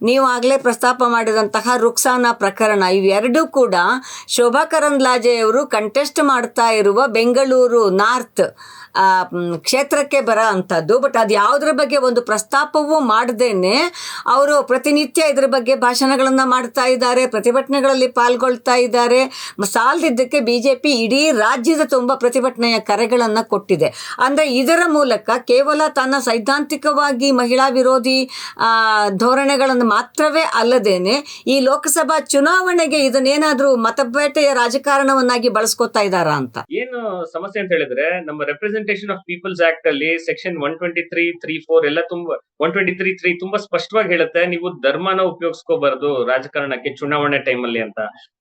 ನೀವು ಆಗಲೇ ಪ್ರಸ್ತಾಪ ಮಾಡಿದಂತಹ ರುಕ್ಸಾನಾ ಪ್ರಕರಣ, ಇವೆರಡೂ ಕೂಡ ಶೋಭಾ ಕರಂದ್ಲಾಜೆಯವರು ಕಂಟೆಸ್ಟ್ ಮಾಡ್ತಾ ಇರುವ ಬೆಂಗಳೂರು ನಾರ್ತ್ ಕ್ಷೇತ್ರಕ್ಕೆ ಬರೋ ಅಂಥದ್ದು. ಬಟ್ ಅದು ಯಾವುದ್ರ ಬಗ್ಗೆ ಒಂದು ಪ್ರಸ್ತಾಪವೂ ಮಾಡದೇನೆ ಅವರು ಪ್ರತಿನಿತ್ಯ ಇದ್ರ ಬಗ್ಗೆ ಭಾಷಣಗಳನ್ನು ಮಾಡ್ತಾ ಇದ್ದಾರೆ, ಪ್ರತಿಭಟನೆಗಳಲ್ಲಿ ಪಾಲ್ಗೊಳ್ತಾ ಇದ್ದಾರೆ. ಸಾಲದಿದ್ದಕ್ಕೆ BJP ಇಡೀ ರಾಜ್ಯದ ತುಂಬ ಪ್ರತಿಭಟನೆಯ ಕರೆಗಳನ್ನು ಕೊಟ್ಟಿದೆ. ಅಂದರೆ ಇದರ ಮೂಲಕ ಕೇವಲ ತನ್ನ ಸೈದ್ಧಾಂತಿಕವಾಗಿ ಮಹಿಳಾ ವಿರೋಧಿ ಧೋರಣೆಗಳನ್ನು ಮಾತ್ರವೇ ಅಲ್ಲದೇನೆ ಈ ಲೋಕಸಭಾ ಚುನಾವಣೆಗೆ ಇದನ್ನೇನಾದ್ರೂ ಮತಬೇಟೆಯ ರಾಜಕಾರಣವನ್ನಾಗಿ ಬಳಸ್ಕೊತಾ ಇದ್ದಾರಾ ಅಂತ. ಏನು ಸಮಸ್ಯೆ ಅಂತ ಹೇಳಿದ್ರೆ, ನಮ್ಮ ರೆಪ್ರೆಸೆಂಟೇಷನ್ ಆಫ್ ಪೀಪಲ್ಸ್ ಆಕ್ಟ್ ಅಲ್ಲಿ ಸೆಕ್ಷನ್ 123(3)(4) ಎಲ್ಲ ತುಂಬಾ 123(3) ತುಂಬಾ ಸ್ಪಷ್ಟವಾಗಿ ಹೇಳುತ್ತೆ, ನೀವು ಧರ್ಮನ ಉಪಯೋಗಿಸ್ಕೋಬಾರ್ದು ರಾಜಕಾರಣಕ್ಕೆ ಚುನಾವಣೆ ಟೈಮ್ ಅಲ್ಲಿ ಅಂತ.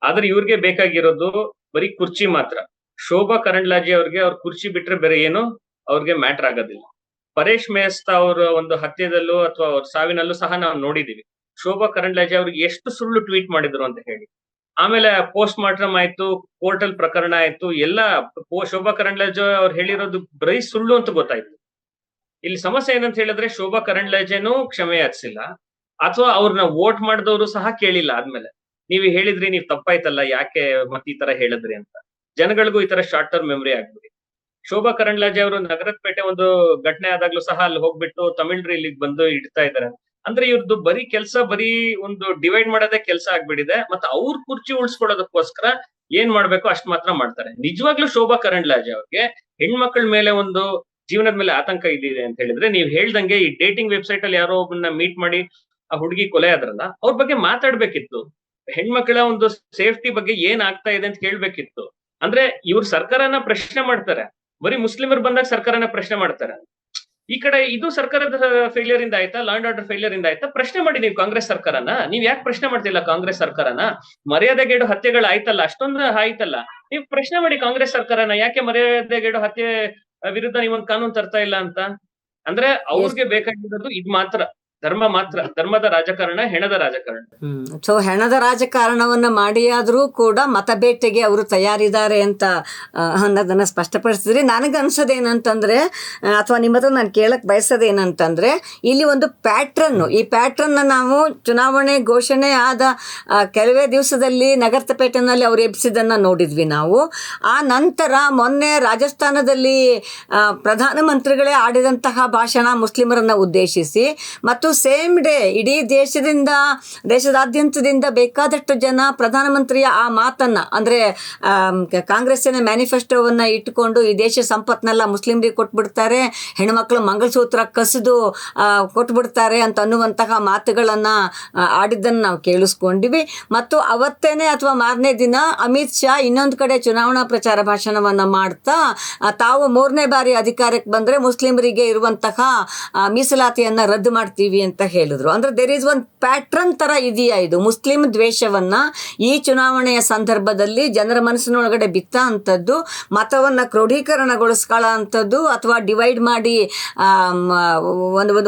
ಆದ್ರೆ ಇವ್ರಿಗೆ ಬೇಕಾಗಿರೋದು ಬರೀ ಕುರ್ಚಿ ಮಾತ್ರ. ಶೋಭಾ ಕರಂದ್ಲಾಜೆ ಅವ್ರಿಗೆ ಅವ್ರ ಕುರ್ಚಿ ಬಿಟ್ರೆ ಬೇರೆ ಏನು ಅವ್ರಿಗೆ ಮ್ಯಾಟರ್ ಆಗೋದಿಲ್ಲ. ಪರೇಶ್ ಮೇಸ್ತಾ ಅವರ ಒಂದು ಹತ್ಯೆದಲ್ಲೂ ಅಥವಾ ಅವ್ರ ಸಾವಿನಲ್ಲೂ ಸಹ ನಾವು ನೋಡಿದೀವಿ ಶೋಭಾ ಕರಂದ್ಲಾಜೆ ಅವ್ರಿಗೆ ಎಷ್ಟು ಸುಳ್ಳು ಟ್ವೀಟ್ ಮಾಡಿದ್ರು ಅಂತ ಹೇಳಿ. ಆಮೇಲೆ ಪೋಸ್ಟ್ ಮಾರ್ಟಮ್ ಆಯ್ತು, ಕೋರ್ಟಲ್ ಪ್ರಕರಣ ಆಯ್ತು, ಎಲ್ಲ ಶೋಭಾ ಕರಂದ್ಲಾಜೆ ಅವ್ರು ಹೇಳಿರೋದು ಬರೀ ಸುಳ್ಳು ಅಂತ ಗೊತ್ತಾಯ್ತು. ಇಲ್ಲಿ ಸಮಸ್ಯೆ ಏನಂತ ಹೇಳಿದ್ರೆ, ಶೋಭಾ ಕರಂದ್ಲಾಜೆನೂ ಕ್ಷಮೆ ಯಾಚಿಸಿಲ್ಲ, ಅಥವಾ ಅವ್ರನ್ನ ವೋಟ್ ಮಾಡಿದವರು ಸಹ ಕೇಳಿಲ್ಲ. ಆದ್ಮೇಲೆ ನೀವು ಹೇಳಿದ್ರಿ, ನೀವ್ ತಪ್ಪಾಯ್ತಲ್ಲ, ಯಾಕೆ ಮತ್ತೆ ಈ ತರ ಹೇಳಿದ್ರಿ ಅಂತ. ಜನಗಳಿಗೂ ಈ ತರ ಶಾರ್ಟ್ ಟರ್ಮ್ ಮೆಮರಿ ಆಗ್ಬಿಡಿ. ಶೋಭಾ ಕರಂದ್ಲಾಜೆ ಅವರು ನಗರಪೇಟೆ ಒಂದು ಘಟನೆ ಆದಾಗ್ಲೂ ಸಹ ಅಲ್ಲಿ ಹೋಗ್ಬಿಟ್ಟು ತಮಿಳ್ರು ಇಲ್ಲಿಗೆ ಬಂದು ಇಡ್ತಾ ಇದಾರೆ. ಅಂದ್ರೆ ಇವ್ರದ್ದು ಬರೀ ಕೆಲಸ ಬರೀ ಒಂದು ಡಿವೈಡ್ ಮಾಡೋದೇ ಕೆಲಸ ಆಗ್ಬಿಟ್ಟಿದೆ. ಮತ್ತೆ ಅವ್ರ ಕುರ್ಚಿ ಉಳಿಸ್ಕೊಳ್ಳೋದಕ್ಕೋಸ್ಕರ ಏನ್ ಮಾಡ್ಬೇಕು ಅಷ್ಟ್ ಮಾತ್ರ ಮಾಡ್ತಾರೆ. ನಿಜವಾಗ್ಲೂ ಶೋಭಾ ಕರಂದ್ಲಾಜೆ ಅವ್ರಿಗೆ ಹೆಣ್ಮಕ್ಳ ಮೇಲೆ ಒಂದು ಜೀವನದ ಮೇಲೆ ಆತಂಕ ಇದಿದೆ ಅಂತ ಹೇಳಿದ್ರೆ, ನೀವ್ ಹೇಳ್ದಂಗೆ ಈ ಡೇಟಿಂಗ್ ವೆಬ್ಸೈಟ್ ಅಲ್ಲಿ ಯಾರೋ ಒಬ್ಬನ್ನ ಮೀಟ್ ಮಾಡಿ ಆ ಹುಡುಗಿ ಕೊಲೆ ಆದ್ರಲ್ಲ, ಅವ್ರ ಬಗ್ಗೆ ಮಾತಾಡ್ಬೇಕಿತ್ತು. ಹೆಣ್ಮಕ್ಳ ಒಂದು ಸೇಫ್ಟಿ ಬಗ್ಗೆ ಏನ್ ಆಗ್ತಾ ಇದೆ ಅಂತ ಕೇಳ್ಬೇಕಿತ್ತು. ಅಂದ್ರೆ ಇವ್ರ ಸರ್ಕಾರನ ಪ್ರಶ್ನೆ ಮಾಡ್ತಾರೆ, ಬರೀ ಮುಸ್ಲಿಮರು ಬಂದಾಗ ಸರ್ಕಾರನ ಪ್ರಶ್ನೆ ಮಾಡ್ತಾರೆ. ಈ ಕಡೆ ಇದು ಸರ್ಕಾರದ ಫೇಲಿಯರ್ ಇಂದ ಆಯ್ತಾ, ಲಾ ಅಂಡ್ ಆರ್ಡರ್ ಫೇಲಿಯರ್ ಇಂದ ಆಯ್ತಾ? ಪ್ರಶ್ನೆ ಮಾಡಿ ನೀವು ಕಾಂಗ್ರೆಸ್ ಸರ್ಕಾರನ. ನೀವ್ ಯಾಕೆ ಪ್ರಶ್ನೆ ಮಾಡ್ತಿಲ್ಲ ಕಾಂಗ್ರೆಸ್ ಸರ್ಕಾರನ? ಮರ್ಯಾದೆಗೇಡು ಹತ್ಯೆಗಳು ಆಯ್ತಲ್ಲ, ಅಷ್ಟೊಂದು ಆಯ್ತಲ್ಲ, ನೀವು ಪ್ರಶ್ನೆ ಮಾಡಿ ಕಾಂಗ್ರೆಸ್ ಸರ್ಕಾರನ. ಯಾಕೆ ಮರ್ಯಾದೆಗೇಡು ಹತ್ಯೆ ವಿರುದ್ಧ ನೀವೊಂದು ಕಾನೂನು ತರ್ತಾ ಇಲ್ಲ ಅಂತ. ಅಂದ್ರೆ ಅವ್ರಿಗೆ ಬೇಕಾಗಿರೋದು ಇದು ಮಾತ್ರ, ಧರ್ಮ ಮಾತ್ರ, ಧರ್ಮದ ರಾಜಕಾರಣ, ಹೆಣದ ರಾಜಕಾರಣ. ಸೊ ಹೆಣದ ರಾಜಕಾರಣವನ್ನ ಮಾಡಿಯಾದ್ರೂ ಕೂಡ ಮತಬೇಟೆಗೆ ಅವರು ತಯಾರಿದ್ದಾರೆ ಅಂತ ಅನ್ನೋದನ್ನ ಸ್ಪಷ್ಟಪಡಿಸಿದ್ರಿ. ನನಗನ್ಸೋದೇನಂತಂದ್ರೆ, ಅಥವಾ ನಿಮ್ಮ ಹತ್ರ ನಾನು ಕೇಳಕ್ ಬಯಸೋದೇನಂತಂದ್ರೆ, ಇಲ್ಲಿ ಒಂದು ಪ್ಯಾಟ್ರನ್ನು, ಈ ಪ್ಯಾಟ್ರನ್ನ ನಾವು ಚುನಾವಣೆ ಘೋಷಣೆ ಆದ ಕೆಲವೇ ದಿವಸದಲ್ಲಿ ನಗರಪೇಟೆನಲ್ಲಿ ಅವರು ಎಬ್ಸಿದ್ದನ್ನು ನೋಡಿದ್ವಿ ನಾವು. ಆ ನಂತರ ಮೊನ್ನೆ ರಾಜಸ್ಥಾನದಲ್ಲಿ ಪ್ರಧಾನಮಂತ್ರಿಗಳೇ ಆಡಿದಂತಹ ಭಾಷಣ ಮುಸ್ಲಿಮರನ್ನ ಉದ್ದೇಶಿಸಿ, ಮತ್ತು ಸೇಮ್ ಡೇ ಇಡೀ ದೇಶದಾದ್ಯಂತದಿಂದ ಬೇಕಾದಷ್ಟು ಜನ ಪ್ರಧಾನಮಂತ್ರಿಯ ಆ ಮಾತನ್ನ, ಅಂದ್ರೆ ಕಾಂಗ್ರೆಸ್ಸಿನ ಮ್ಯಾನಿಫೆಸ್ಟೋವನ್ನ ಇಟ್ಟುಕೊಂಡು ಈ ದೇಶ ಸಂಪತ್ನೆಲ್ಲ ಮುಸ್ಲಿಮ್ರಿಗೆ ಕೊಟ್ಬಿಡ್ತಾರೆ, ಹೆಣ್ಮಕ್ಳು ಮಂಗಲಸೂತ್ರ ಕಸಿದು ಕೊಟ್ಬಿಡ್ತಾರೆ ಅಂತ ಅನ್ನುವಂತಹ ಮಾತುಗಳನ್ನ ಆಡಿದ್ದನ್ನು ನಾವು ಕೇಳಿಸ್ಕೊಂಡಿವಿ. ಮತ್ತು ಅವತ್ತೇನೆ ಅಥವಾ ಮಾರನೇ ದಿನ ಅಮಿತ್ ಶಾ ಇನ್ನೊಂದು ಕಡೆ ಚುನಾವಣಾ ಪ್ರಚಾರ ಭಾಷಣವನ್ನ ಮಾಡ್ತಾ, ತಾವು 3ನೇ ಬಾರಿ ಅಧಿಕಾರಕ್ಕೆ ಬಂದ್ರೆ ಮುಸ್ಲಿಮರಿಗೆ ಇರುವಂತಹ ಮೀಸಲಾತಿಯನ್ನ ರದ್ದು ಮಾಡ್ತೀವಿ ಅಂತ ಹೇಳಿದ್ರು. ಅಂದ್ರೆ ದೇರ್ ಈಸ್ ಒನ್ ಪ್ಯಾಟ್ರನ್ ತರ ಇದೆಯಾ ಇದು? ಮುಸ್ಲಿಂ ದ್ವೇಷವನ್ನ ಈ ಚುನಾವಣೆಯ ಸಂದರ್ಭದಲ್ಲಿ ಜನರ ಮನಸ್ಸಿನೊಳಗಡೆ ಬಿತ್ತ ಅಂತದ್ದು, ಮತವನ್ನ ಕ್ರೋಢೀಕರಣಗೊಳಿಸ್ಕೊಳ್ಳೋ ಅಂಥದ್ದು, ಅಥವಾ ಡಿವೈಡ್ ಮಾಡಿ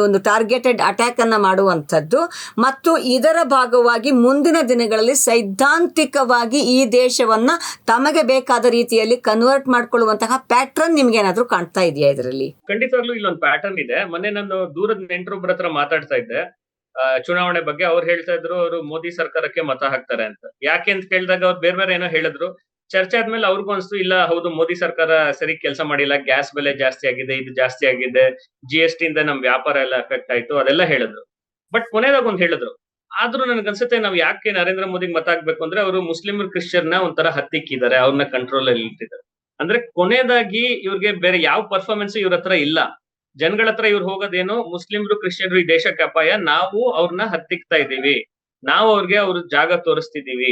ಒಂದು ಟಾರ್ಗೆಟೆಡ್ ಅಟ್ಯಾಕ್ ಅನ್ನ ಮಾಡುವಂಥದ್ದು, ಮತ್ತು ಇದರ ಭಾಗವಾಗಿ ಮುಂದಿನ ದಿನಗಳಲ್ಲಿ ಸೈದ್ಧಾಂತಿಕವಾಗಿ ಈ ದೇಶವನ್ನ ತಮಗೆ ಬೇಕಾದ ರೀತಿಯಲ್ಲಿ ಕನ್ವರ್ಟ್ ಮಾಡ್ಕೊಳ್ಳುವಂತಹ ಪ್ಯಾಟ್ರನ್ ನಿಮ್ಗೆ ಏನಾದ್ರೂ ಕಾಣ್ತಾ ಇದೆಯಾ ಇದರಲ್ಲಿ? ಖಂಡಿತವಾಗ್ಲೂ ಇಲ್ಲೊಂದು ಪ್ಯಾಟರ್ನ್ ಇದೆ. ಮೊನ್ನೆ ನಾನು ದೂರದ ನೆಂಟರೊಬ್ಬರ ಹತ್ರ ಮಾತಾಡ್ತಾ ಇದ್ದೆ ಚುನಾವಣೆ ಬಗ್ಗೆ. ಅವ್ರು ಹೇಳ್ತಾ ಇದ್ರು ಅವರು ಮೋದಿ ಸರ್ಕಾರಕ್ಕೆ ಮತ ಹಾಕ್ತಾರೆ ಅಂತ. ಯಾಕೆ ಅಂತ ಕೇಳಿದಾಗ ಅವ್ರು ಬೇರೆ ಬೇರೆ ಏನೋ ಹೇಳಿದ್ರು. ಚರ್ಚೆ ಆದ್ಮೇಲೆ ಅವ್ರಿಗೂ ಅನ್ಸ್ತು, ಇಲ್ಲ ಹೌದು ಮೋದಿ ಸರ್ಕಾರ ಸರಿ ಕೆಲಸ ಮಾಡಿಲ್ಲ, ಗ್ಯಾಸ್ ಬೆಲೆ ಜಾಸ್ತಿ ಆಗಿದೆ, ಇದು ಜಾಸ್ತಿ ಆಗಿದೆ, GST ಇಂದ ನಮ್ ವ್ಯಾಪಾರ ಎಲ್ಲ ಎಫೆಕ್ಟ್ ಆಯ್ತು, ಅದೆಲ್ಲ ಹೇಳಿದ್ರು. ಬಟ್ ಕೊನೆದಾಗ ಒಂದ್ ಹೇಳಿದ್ರು, ಆದ್ರೂ ನನ್ಗನ್ಸುತ್ತೆ ನಾವ್ ಯಾಕೆ ನರೇಂದ್ರ ಮೋದಿಗೆ ಮತ ಹಾಕ್ಬೇಕು ಅಂದ್ರೆ ಅವರು ಮುಸ್ಲಿಮರು ಕ್ರಿಶ್ಚಿಯನ್ನ ಒಂಥರ ಹತ್ತಿಕ್ಕಿದ್ದಾರೆ, ಅವ್ರನ್ನ ಕಂಟ್ರೋಲ್ ಅಲ್ಲಿ ಇಟ್ಟಿದ್ದಾರೆ. ಅಂದ್ರೆ ಕೊನೆದಾಗಿ ಇವ್ರಿಗೆ ಬೇರೆ ಯಾವ ಪರ್ಫಾರ್ಮೆನ್ಸ್ ಇವ್ರ ಹತ್ರ ಇಲ್ಲ. ಜನಗಳ ಹತ್ರ ಇವ್ರು ಹೋಗೋದೇನು, ಮುಸ್ಲಿಮ್ರು ಕ್ರಿಶ್ಚಿಯನ್ರು ಈ ದೇಶಕ್ಕೆ ಅಪಾಯ, ನಾವು ಅವ್ರನ್ನ ಹತ್ತಿಕ್ತಾ ಇದ್ದೀವಿ, ನಾವು ಅವ್ರಿಗೆ ಅವ್ರ ಜಾಗ ತೋರಿಸ್ತಿದೀವಿ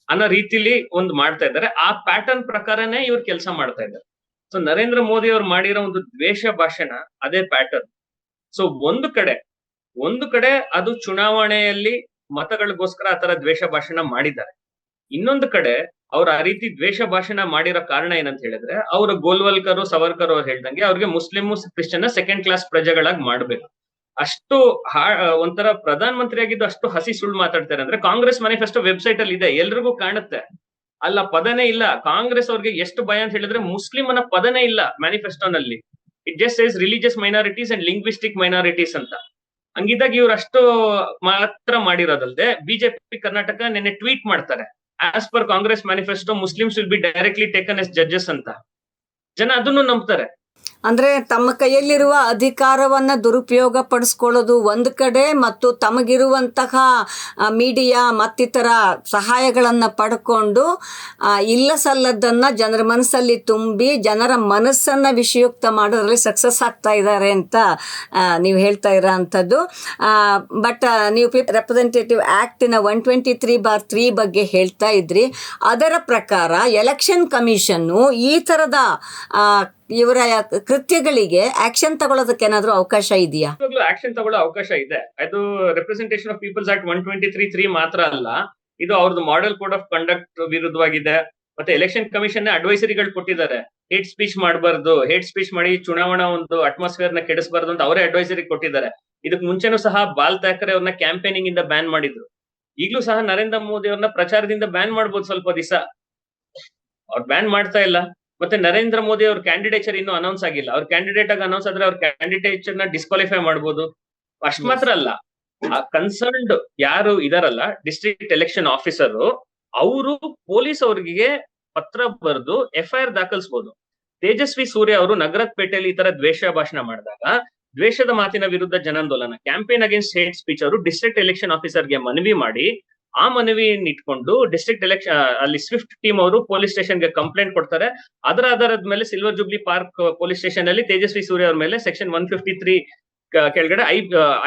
ಅನ್ನೋ ರೀತಿಲಿ ಒಂದು ಮಾಡ್ತಾ ಇದ್ದಾರೆ. ಆ ಪ್ಯಾಟರ್ನ್ ಪ್ರಕಾರನೇ ಇವ್ರು ಕೆಲಸ ಮಾಡ್ತಾ ಇದ್ದಾರೆ. ಸೊ ನರೇಂದ್ರ ಮೋದಿ ಅವ್ರು ಮಾಡಿರೋ ಒಂದು ದ್ವೇಷ ಭಾಷಣ ಅದೇ ಪ್ಯಾಟರ್ನ್. ಸೊ ಒಂದು ಕಡೆ ಅದು ಚುನಾವಣೆಯಲ್ಲಿ ಮತಗಳಿಗೋಸ್ಕರ ಆತರ ದ್ವೇಷ ಭಾಷಣ ಮಾಡಿದ್ದಾರೆ. ಇನ್ನೊಂದು ಕಡೆ ಅವ್ರು ಆ ರೀತಿ ದ್ವೇಷ ಭಾಷಣ ಮಾಡಿರೋ ಕಾರಣ ಏನಂತ ಹೇಳಿದ್ರೆ, ಅವ್ರ ಗೋಲ್ವಲ್ಕರ್ ಸವರ್ಕರ್ ಅವ್ರು ಹೇಳ್ದಂಗೆ ಅವ್ರಿಗೆ ಮುಸ್ಲಿಂ ಕ್ರಿಶ್ಚಿಯನ್ ಸೆಕೆಂಡ್ ಕ್ಲಾಸ್ ಪ್ರಜೆಗಳಾಗಿ ಮಾಡ್ಬೇಕು. ಅಷ್ಟು ಒಂಥರ ಪ್ರಧಾನ ಮಂತ್ರಿ ಆಗಿದ್ದು ಅಷ್ಟು ಹಸಿ ಸುಳ್ಳು ಮಾತಾಡ್ತಾರೆ. ಅಂದ್ರೆ ಕಾಂಗ್ರೆಸ್ ಮ್ಯಾನಿಫೆಸ್ಟೋ ವೆಬ್ಸೈಟ್ ಅಲ್ಲಿ ಇದೆ, ಎಲ್ರಿಗೂ ಕಾಣುತ್ತೆ. ಅಲ್ಲ ಪದನೇ ಇಲ್ಲ. ಕಾಂಗ್ರೆಸ್ ಅವ್ರಿಗೆ ಎಷ್ಟು ಭಯ ಅಂತ ಹೇಳಿದ್ರೆ ಮುಸ್ಲಿಂ ಅನ್ನೋ ಪದನೇ ಇಲ್ಲ ಮ್ಯಾನಿಫೆಸ್ಟೋನಲ್ಲಿ. It just says religious minorities and linguistic minorities ಅಂತ. ಹಂಗಿದಾಗ ಇವ್ರು ಅಷ್ಟು ಮಾತ್ರ ಮಾಡಿರೋದಲ್ದೆ ಬಿಜೆಪಿ ಕರ್ನಾಟಕ ನಿನ್ನೆ ಟ್ವೀಟ್ ಮಾಡ್ತಾರೆ, as per Congress manifesto Muslims will be directly taken as judges ಅಂತ. ಜನ ಅದನ್ನು ನಂಬ್ತಾರೆ. ಅಂದ್ರೆ ತಮ್ಮ ಕೈಯಲ್ಲಿರುವ ಅಧಿಕಾರವನ್ನ ದುರುಪಯೋಗ ಪಡಿಸ್ಕೊಳ್ಳೋದು ಒಂದು ಕಡೆ, ಮತ್ತು ತಮಗಿರುವಂತಹ ಮೀಡಿಯಾ ಮತ್ತಿತರ ಸಹಾಯಗಳನ್ನ ಪಡ್ಕೊಂಡು ಇಲ್ಲ ಸಲ್ಲದನ್ನ ಜನರ ಮನಸ್ಸಲ್ಲಿ ತುಂಬಿ ಜನರ ಮನಸ್ಸನ್ನ ವಿಷಯುಕ್ತ ಮಾಡೋದ್ರಲ್ಲಿ ಸಕ್ಸಸ್ ಆಗ್ತಾ ಇದ್ದಾರೆ ಅಂತ ನೀವು ಹೇಳ್ತಾ ಇರೋ ಅಂಥದ್ದು. ಬಟ್ ನೀವು ರೆಪ್ರೆಸೆಂಟೇಟಿವ್ ಆಕ್ಟಿನ 123/3 ಬಗ್ಗೆ ಹೇಳ್ತಾ ಇದ್ರಿ. ಅದರ ಪ್ರಕಾರ ಎಲೆಕ್ಷನ್ ಕಮಿಷನ್ನು ಈ ಥರದ ಇವರ ಕೃತ್ಯಗಳಿಗೆ ಆಕ್ಷನ್ ತಗೊಳ್ಳೋದಕ್ಕೆ ಏನಾದ್ರೂ ಅವಕಾಶ ಇದೆಯಾ? ಆಕ್ಷನ್ ತಗೊಳ್ಳೋ ಅವಕಾಶ ಇದೆ. ಅದು ರೆಪ್ರೆಸೆಂಟೇಷನ್ ಆಫ್ ಪೀಪಲ್ಸ್ ಆಕ್ಟ್ 123(3) ಮಾತ್ರ ಅಲ್ಲ, ಇದು ಅವ್ರದ್ದು ಮಾಡೆಲ್ ಕೋಡ್ ಆಫ್ ಕಂಡಕ್ಟ್ ವಿರುದ್ಧವಾಗಿದೆ. ಮತ್ತೆ ಎಲೆಕ್ಷನ್ ಕಮಿಷನ್ ಅಡ್ವೈಸರಿಗಳು ಕೊಟ್ಟಿದ್ದಾರೆ, ಹೇಟ್ ಸ್ಪೀಚ್ ಮಾಡಬಾರ್ದು, ಹೇಟ್ ಸ್ಪೀಚ್ ಮಾಡಿ ಚುನಾವಣಾ ಒಂದು ಅಟ್ಮಾಸ್ಫಿಯರ್ ನ ಕೆಡಿಸಬಾರ್ದು ಅಂತ ಅವರೇ ಅಡ್ವೈಸರಿ ಕೊಟ್ಟಿದ್ದಾರೆ. ಇದಕ್ ಮುಂಚೆನೂ ಸಹ ಬಾಲ್ ಥಾಕರೆ ಅವ್ರನ್ನ ಕ್ಯಾಂಪೇನಿಂಗ್ ಇಂದ ಬ್ಯಾನ್ ಮಾಡಿದ್ರು. ಈಗಲೂ ಸಹ ನರೇಂದ್ರ ಮೋದಿ ಅವ್ರನ್ನ ಪ್ರಚಾರದಿಂದ ಬ್ಯಾನ್ ಮಾಡ್ಬೋದು ಸ್ವಲ್ಪ ದಿವಸ. ಅವ್ರು ಬ್ಯಾನ್ ಮಾಡ್ತಾ ಇಲ್ಲ. ಮತ್ತೆ ನರೇಂದ್ರ ಮೋದಿ ಅವ್ರ ಕ್ಯಾಂಡಿಡೇಚರ್ ಇನ್ನೂ ಅನೌನ್ಸ್ ಆಗಿಲ್ಲ. ಅವ್ರ ಕ್ಯಾಂಡಿಡೇಟ್ ಆಗಿ ಅನೌನ್ಸ್ ಆದ್ರೆ ಅವ್ರ ಕ್ಯಾಂಡಿಡೇಚರ್ ನ ಡಿಸ್ಕ್ವಾಲಿಫೈ ಮಾಡ್ಬೋದು. ಅಷ್ಟ್ ಮಾತ್ರ ಅಲ್ಲ, ಕನ್ಸರ್ನ್ಡ್ ಯಾರು ಇದಾರಲ್ಲ ಡಿಸ್ಟ್ರಿಕ್ಟ್ ಎಲೆಕ್ಷನ್ ಆಫೀಸರ್, ಅವರು ಪೊಲೀಸ್ ಅವ್ರಿಗೆ ಪತ್ರ ಬರೆದು FIR ದಾಖಲಿಸಬಹುದು. ತೇಜಸ್ವಿ ಸೂರ್ಯ ಅವರು ನಗರದ ಪೇಟೆಯಲ್ಲಿ ಈ ತರ ದ್ವೇಷ ಭಾಷಣ ಮಾಡಿದಾಗ ದ್ವೇಷದ ಮಾತಿನ ವಿರುದ್ಧ ಜನಾಂದೋಲನ ಕ್ಯಾಂಪೇನ್ ಅಗೇನ್ಸ್ಟ್ ಹೇಟ್ ಸ್ಪೀಚ್ ಅವರು ಡಿಸ್ಟ್ರಿಕ್ಟ್ ಎಲೆಕ್ಷನ್ ಆಫೀಸರ್ಗೆ ಮನವಿ ಮಾಡಿ, ಆ ಮನವಿಯನ್ನು ಇಟ್ಕೊಂಡು ಡಿಸ್ಟ್ರಿಕ್ಟ್ ಎಲೆಕ್ಷನ್ ಅಲ್ಲಿ ಸ್ವಿಫ್ಟ್ ಟೀಮ್ ಅವರು ಪೊಲೀಸ್ ಸ್ಟೇಷನ್ಗೆ ಕಂಪ್ಲೇಂಟ್ ಕೊಡ್ತಾರೆ. ಅದರ ಆಧಾರದ ಮೇಲೆ silver jubilee park police station ಅಲ್ಲಿ ತೇಜಸ್ವಿ ಸೂರ್ಯ ಅವ್ರ ಮೇಲೆ ಸೆಕ್ಷನ್ 153 ಕೆಳಗಡೆ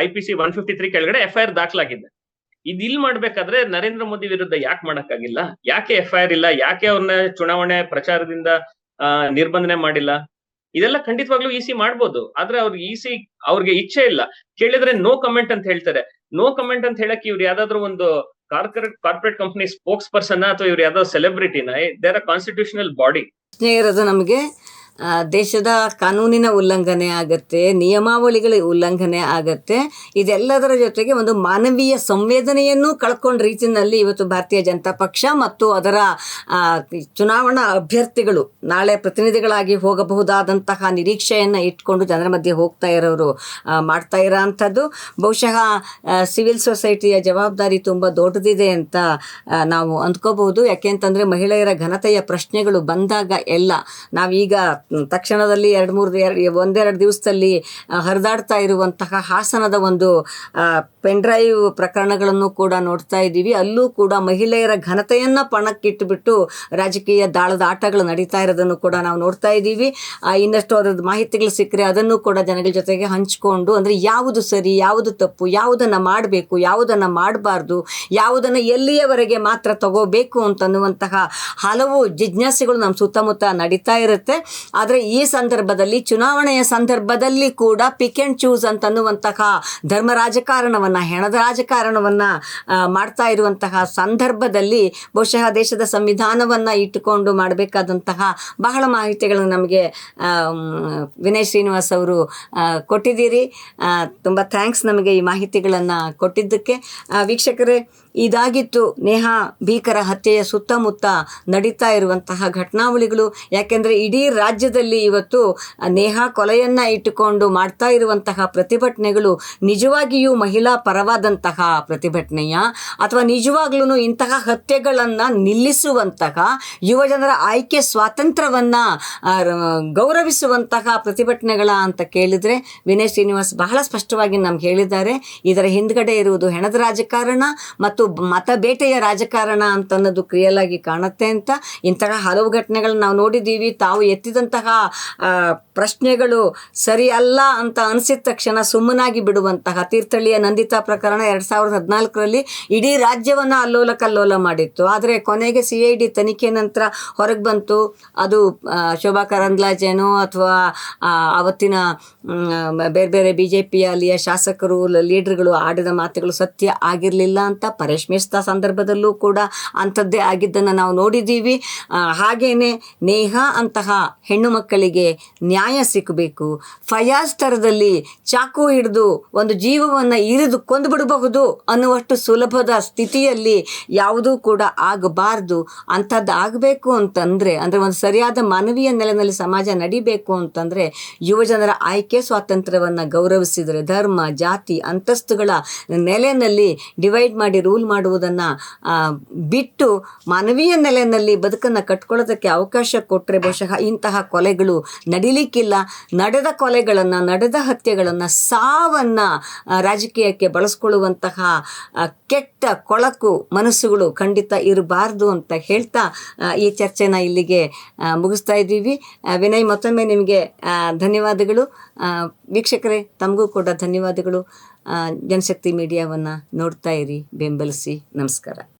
IPC 153 ಕೆಳಗಡೆ FIR ದಾಖಲಾಗಿದೆ. ಇದಿಲ್ ಮಾಡ್ಬೇಕಾದ್ರೆ ನರೇಂದ್ರ ಮೋದಿ ವಿರುದ್ಧ ಯಾಕೆ ಮಾಡಕ್ಕಾಗಿಲ್ಲ? ಯಾಕೆ FIR ಇಲ್ಲ? ಯಾಕೆ ಅವ್ರನ್ನ ಚುನಾವಣೆ ಪ್ರಚಾರದಿಂದ ನಿರ್ಬಂಧನೆ ಮಾಡಿಲ್ಲ? ಇದೆಲ್ಲ ಖಂಡಿತವಾಗ್ಲೂ ಇಸಿ ಮಾಡ್ಬೋದು. ಆದ್ರೆ ಅವ್ರಿಗೆ ಇಚ್ಛೆ ಇಲ್ಲ. ಕೇಳಿದ್ರೆ ನೋ ಕಮೆಂಟ್ ಅಂತ ಹೇಳ್ತಾರೆ. ನೋ ಕಮೆಂಟ್ ಅಂತ ಹೇಳಕ್ ಇವ್ರು ಯಾವ್ದಾದ್ರು ಒಂದು ಕಾರ್ಪೊರೇಟ್ ಕಂಪನಿ ಸ್ಪೋಕ್ಸ್ ಪರ್ಸನ್ ಅಥವಾ ಇವ್ರು ಯಾವ್ದಾದ್ರು ಸೆಲೆಬ್ರಿಟಿನ? There are constitutional body. ಇರೋದು ನಮಗೆ ದೇಶದ ಕಾನೂನಿನ ಉಲ್ಲಂಘನೆ ಆಗತ್ತೆ, ನಿಯಮಾವಳಿಗಳ ಉಲ್ಲಂಘನೆ ಆಗತ್ತೆ. ಇದೆಲ್ಲದರ ಜೊತೆಗೆ ಒಂದು ಮಾನವೀಯ ಸಂವೇದನೆಯನ್ನು ಕಳ್ಕೊಂಡ ರೀತಿಯಲ್ಲಿ ಇವತ್ತು ಭಾರತೀಯ ಜನತಾ ಪಕ್ಷ ಮತ್ತು ಅದರ ಚುನಾವಣಾ ಅಭ್ಯರ್ಥಿಗಳು ನಾಳೆ ಪ್ರತಿನಿಧಿಗಳಾಗಿ ಹೋಗಬಹುದಾದಂತಹ ನಿರೀಕ್ಷೆಯನ್ನು ಇಟ್ಕೊಂಡು ಜನರ ಮಧ್ಯೆ ಹೋಗ್ತಾ ಇರೋರು ಮಾಡ್ತಾ ಇರೋ ಅಂಥದ್ದು. ಬಹುಶಃ ಸಿವಿಲ್ ಸೊಸೈಟಿಯ ಜವಾಬ್ದಾರಿ ತುಂಬ ದೊಡ್ಡದಿದೆ ಅಂತ ನಾವು ಅಂದ್ಕೋಬಹುದು. ಯಾಕೆಂತಂದರೆ ಮಹಿಳೆಯರ ಘನತೆಯ ಪ್ರಶ್ನೆಗಳು ಬಂದಾಗ ಎಲ್ಲ ನಾವೀಗ ತಕ್ಷಣದಲ್ಲಿ ಒಂದೆರಡು ದಿವಸದಲ್ಲಿ ಹರಿದಾಡ್ತಾ ಇರುವಂತಹ ಹಾಸನದ ಒಂದು ಪೆನ್ಡ್ರೈವ್ ಪ್ರಕರಣಗಳನ್ನು ಕೂಡ ನೋಡ್ತಾ ಇದ್ದೀವಿ. ಅಲ್ಲೂ ಕೂಡ ಮಹಿಳೆಯರ ಘನತೆಯನ್ನು ಪಣಕ್ಕಿಟ್ಟುಬಿಟ್ಟು ರಾಜಕೀಯ ದಾಳದ ಆಟಗಳು ನಡೀತಾ ಇರೋದನ್ನು ಕೂಡ ನಾವು ನೋಡ್ತಾ ಇದ್ದೀವಿ. ಇನ್ನಷ್ಟು ಅದರದ್ದು ಮಾಹಿತಿಗಳು ಸಿಕ್ಕರೆ ಅದನ್ನು ಕೂಡ ಜನಗಳ ಜೊತೆಗೆ ಹಂಚಿಕೊಂಡು, ಅಂದರೆ ಯಾವುದು ಸರಿ, ಯಾವುದು ತಪ್ಪು, ಯಾವುದನ್ನು ಮಾಡಬೇಕು, ಯಾವುದನ್ನು ಮಾಡಬಾರ್ದು, ಯಾವುದನ್ನು ಎಲ್ಲಿಯವರೆಗೆ ಮಾತ್ರ ತಗೋಬೇಕು ಅಂತನ್ನುವಂತಹ ಹಲವು ಜಿಜ್ಞಾಸೆಗಳು ನಮ್ಮ ಸುತ್ತಮುತ್ತ ನಡೀತಾ ಇರುತ್ತೆ. ಆದರೆ ಈ ಸಂದರ್ಭದಲ್ಲಿ, ಚುನಾವಣೆಯ ಸಂದರ್ಭದಲ್ಲಿ ಕೂಡ ಪಿಕ್ ಆ್ಯಂಡ್ ಚೂಸ್ ಅಂತನ್ನುವಂತಹ ಧರ್ಮ ರಾಜಕಾರಣವನ್ನು, ಹೆಣದ ರಾಜಕಾರಣವನ್ನು ಮಾಡ್ತಾ ಇರುವಂತಹ ಸಂದರ್ಭದಲ್ಲಿ ಬಹುಶಃ ದೇಶದ ಸಂವಿಧಾನವನ್ನು ಇಟ್ಟುಕೊಂಡು ಮಾಡಬೇಕಾದಂತಹ ಬಹಳ ಮಾಹಿತಿಗಳನ್ನು ನಮಗೆ ವಿನಯ್ ಶ್ರೀನಿವಾಸ್ ಅವರು ಕೊಟ್ಟಿದ್ದೀರಿ. ತುಂಬ ಥ್ಯಾಂಕ್ಸ್ ನಮಗೆ ಈ ಮಾಹಿತಿಗಳನ್ನು ಕೊಟ್ಟಿದ್ದಕ್ಕೆ. ವೀಕ್ಷಕರೇ, ಇದಾಗಿತ್ತು ನೇಹಾ ಭೀಕರ ಹತ್ಯೆಯ ಸುತ್ತಮುತ್ತ ನಡೀತಾ ಇರುವಂತಹ ಘಟನಾವಳಿಗಳು. ಯಾಕೆಂದರೆ ಇಡೀ ರಾಜ್ಯದಲ್ಲಿ ಇವತ್ತು ನೇಹಾ ಕೊಲೆಯನ್ನು ಇಟ್ಟುಕೊಂಡು ಮಾಡ್ತಾ ಇರುವಂತಹ ಪ್ರತಿಭಟನೆಗಳು ನಿಜವಾಗಿಯೂ ಮಹಿಳಾ ಪರವಾದಂತಹ ಪ್ರತಿಭಟನೆಯ, ಅಥವಾ ನಿಜವಾಗ್ಲೂ ಇಂತಹ ಹತ್ಯೆಗಳನ್ನು ನಿಲ್ಲಿಸುವಂತಹ, ಯುವಜನರ ಆಯ್ಕೆ ಸ್ವಾತಂತ್ರ್ಯವನ್ನು ಗೌರವಿಸುವಂತಹ ಪ್ರತಿಭಟನೆಗಳ ಅಂತ ಕೇಳಿದರೆ ವಿನಯ್ ಶ್ರೀನಿವಾಸ್ ಬಹಳ ಸ್ಪಷ್ಟವಾಗಿ ನಮ್ಗೆ ಹೇಳಿದ್ದಾರೆ. ಇದರ ಹಿಂದ್ಗಡೆ ಇರುವುದು ಹೆಣದ ರಾಜಕಾರಣ ಮತ್ತು ಮತಬೇಟೆಯ ರಾಜಕಾರಣ ಅಂತನ್ನೋದು ಕ್ರಿಯಲ್ ಆಗಿ ಕಾಣುತ್ತೆ ಅಂತ. ಇಂತಹ ಹಲವು ಘಟನೆಗಳನ್ನ ನಾವು ನೋಡಿದ್ದೀವಿ. ತಾವು ಎತ್ತಿದಂತಹ ಪ್ರಶ್ನೆಗಳು ಸರಿ ಅಲ್ಲ ಅಂತ ಅನಿಸಿದ ತಕ್ಷಣ ಸುಮ್ಮನಾಗಿ ಬಿಡುವಂತಹ ತೀರ್ಥಹಳ್ಳಿಯ ನಂದಿತಾ ಪ್ರಕರಣ 2014ರಲ್ಲಿ ಇಡೀ ರಾಜ್ಯವನ್ನು ಅಲ್ಲೋಲ ಕಲ್ಲೋಲ ಮಾಡಿತ್ತು. ಆದರೆ ಕೊನೆಗೆ CID ತನಿಖೆ ನಂತರ ಹೊರಗೆ ಬಂತು ಅದು ಶೋಭಾ ಕರಂದ್ಲಾಜೇನೋ ಅಥವಾ ಅವತ್ತಿನ ಬೇರೆ ಬೇರೆ BJPಯ ಅಲ್ಲಿಯ ಶಾಸಕರು, ಲೀಡರ್ಗಳು ಆಡಿದ ಮಾತುಗಳು ಸತ್ಯ ಆಗಿರಲಿಲ್ಲ ಅಂತ. ಪರೇಶ್ ಮೆಸ್ತಾ ಸಂದರ್ಭದಲ್ಲೂ ಕೂಡ ಅಂಥದ್ದೇ ಆಗಿದ್ದನ್ನು ನಾವು ನೋಡಿದ್ದೀವಿ. ಹಾಗೇನೆ ನೇಹಾ ಅಂತಹ ಹೆಣ್ಣು ಮಕ್ಕಳಿಗೆ ನ್ಯಾಯ ಸಿಕ್ಕಬೇಕು. ಫಯಾಜ್ ಥರದಲ್ಲಿ ಚಾಕು ಹಿಡಿದು ಒಂದು ಜೀವವನ್ನು ಇರಿದು ಕೊಂದುಬಿಡಬಹುದು ಅನ್ನುವಷ್ಟು ಸುಲಭದ ಸ್ಥಿತಿಯಲ್ಲಿ ಯಾವುದೂ ಕೂಡ ಆಗಬಾರ್ದು. ಅಂಥದ್ದು ಆಗಬೇಕು ಅಂತಂದರೆ, ಅಂದರೆ ಒಂದು ಸರಿಯಾದ ಮಾನವೀಯ ನೆಲೆಯಲ್ಲಿ ಸಮಾಜ ನಡಿಬೇಕು ಅಂತಂದರೆ ಯುವಜನರ ಆಯ್ಕೆ ಸ್ವಾತಂತ್ರ್ಯವನ್ನು ಗೌರವಿಸಿದರೆ, ಧರ್ಮ, ಜಾತಿ, ಅಂತಸ್ತುಗಳ ನೆಲೆಯಲ್ಲಿ ಡಿವೈಡ್ ಮಾಡಿ ರೂಲ್ ಮಾಡುವುದನ್ನು ಬಿಟ್ಟು ಮಾನವೀಯ ನೆಲೆಯಲ್ಲಿ ಬದುಕನ್ನು ಕಟ್ಕೊಳ್ಳೋದಕ್ಕೆ ಅವಕಾಶ ಕೊಟ್ಟರೆ ಬಹುಶಃ ಇಂತಹ ಕೊಲೆಗಳು ನಡಿಲಿಕ್ಕಿಲ್ಲ. ನಡೆದ ಕೊಲೆಗಳನ್ನು, ನಡೆದ ಹತ್ಯೆಗಳನ್ನು, ಸಾವನ್ನು ರಾಜಕೀಯಕ್ಕೆ ಬಳಸ್ಕೊಳ್ಳುವಂತಹ ಕೆಟ್ಟ ಕೊಳಕು ಮನಸ್ಸುಗಳು ಖಂಡಿತ ಇರಬಾರ್ದು ಅಂತ ಹೇಳ್ತಾ ಈ ಚರ್ಚೆನ ಇಲ್ಲಿಗೆ ಮುಗಿಸ್ತಾ ಇದ್ದೀವಿ. ವಿನಯ್, ಮತ್ತೊಮ್ಮೆ ನಿಮಗೆ ಧನ್ಯವಾದಗಳು. ವೀಕ್ಷಕರೇ, ತಮಗೂ ಕೂಡ ಧನ್ಯವಾದಗಳು. ಜನಶಕ್ತಿ ಮೀಡಿಯಾವನ್ನು ನೋಡ್ತಾ ಇರಿ, ಬೆಂಬಲಿಸಿ. ನಮಸ್ಕಾರ.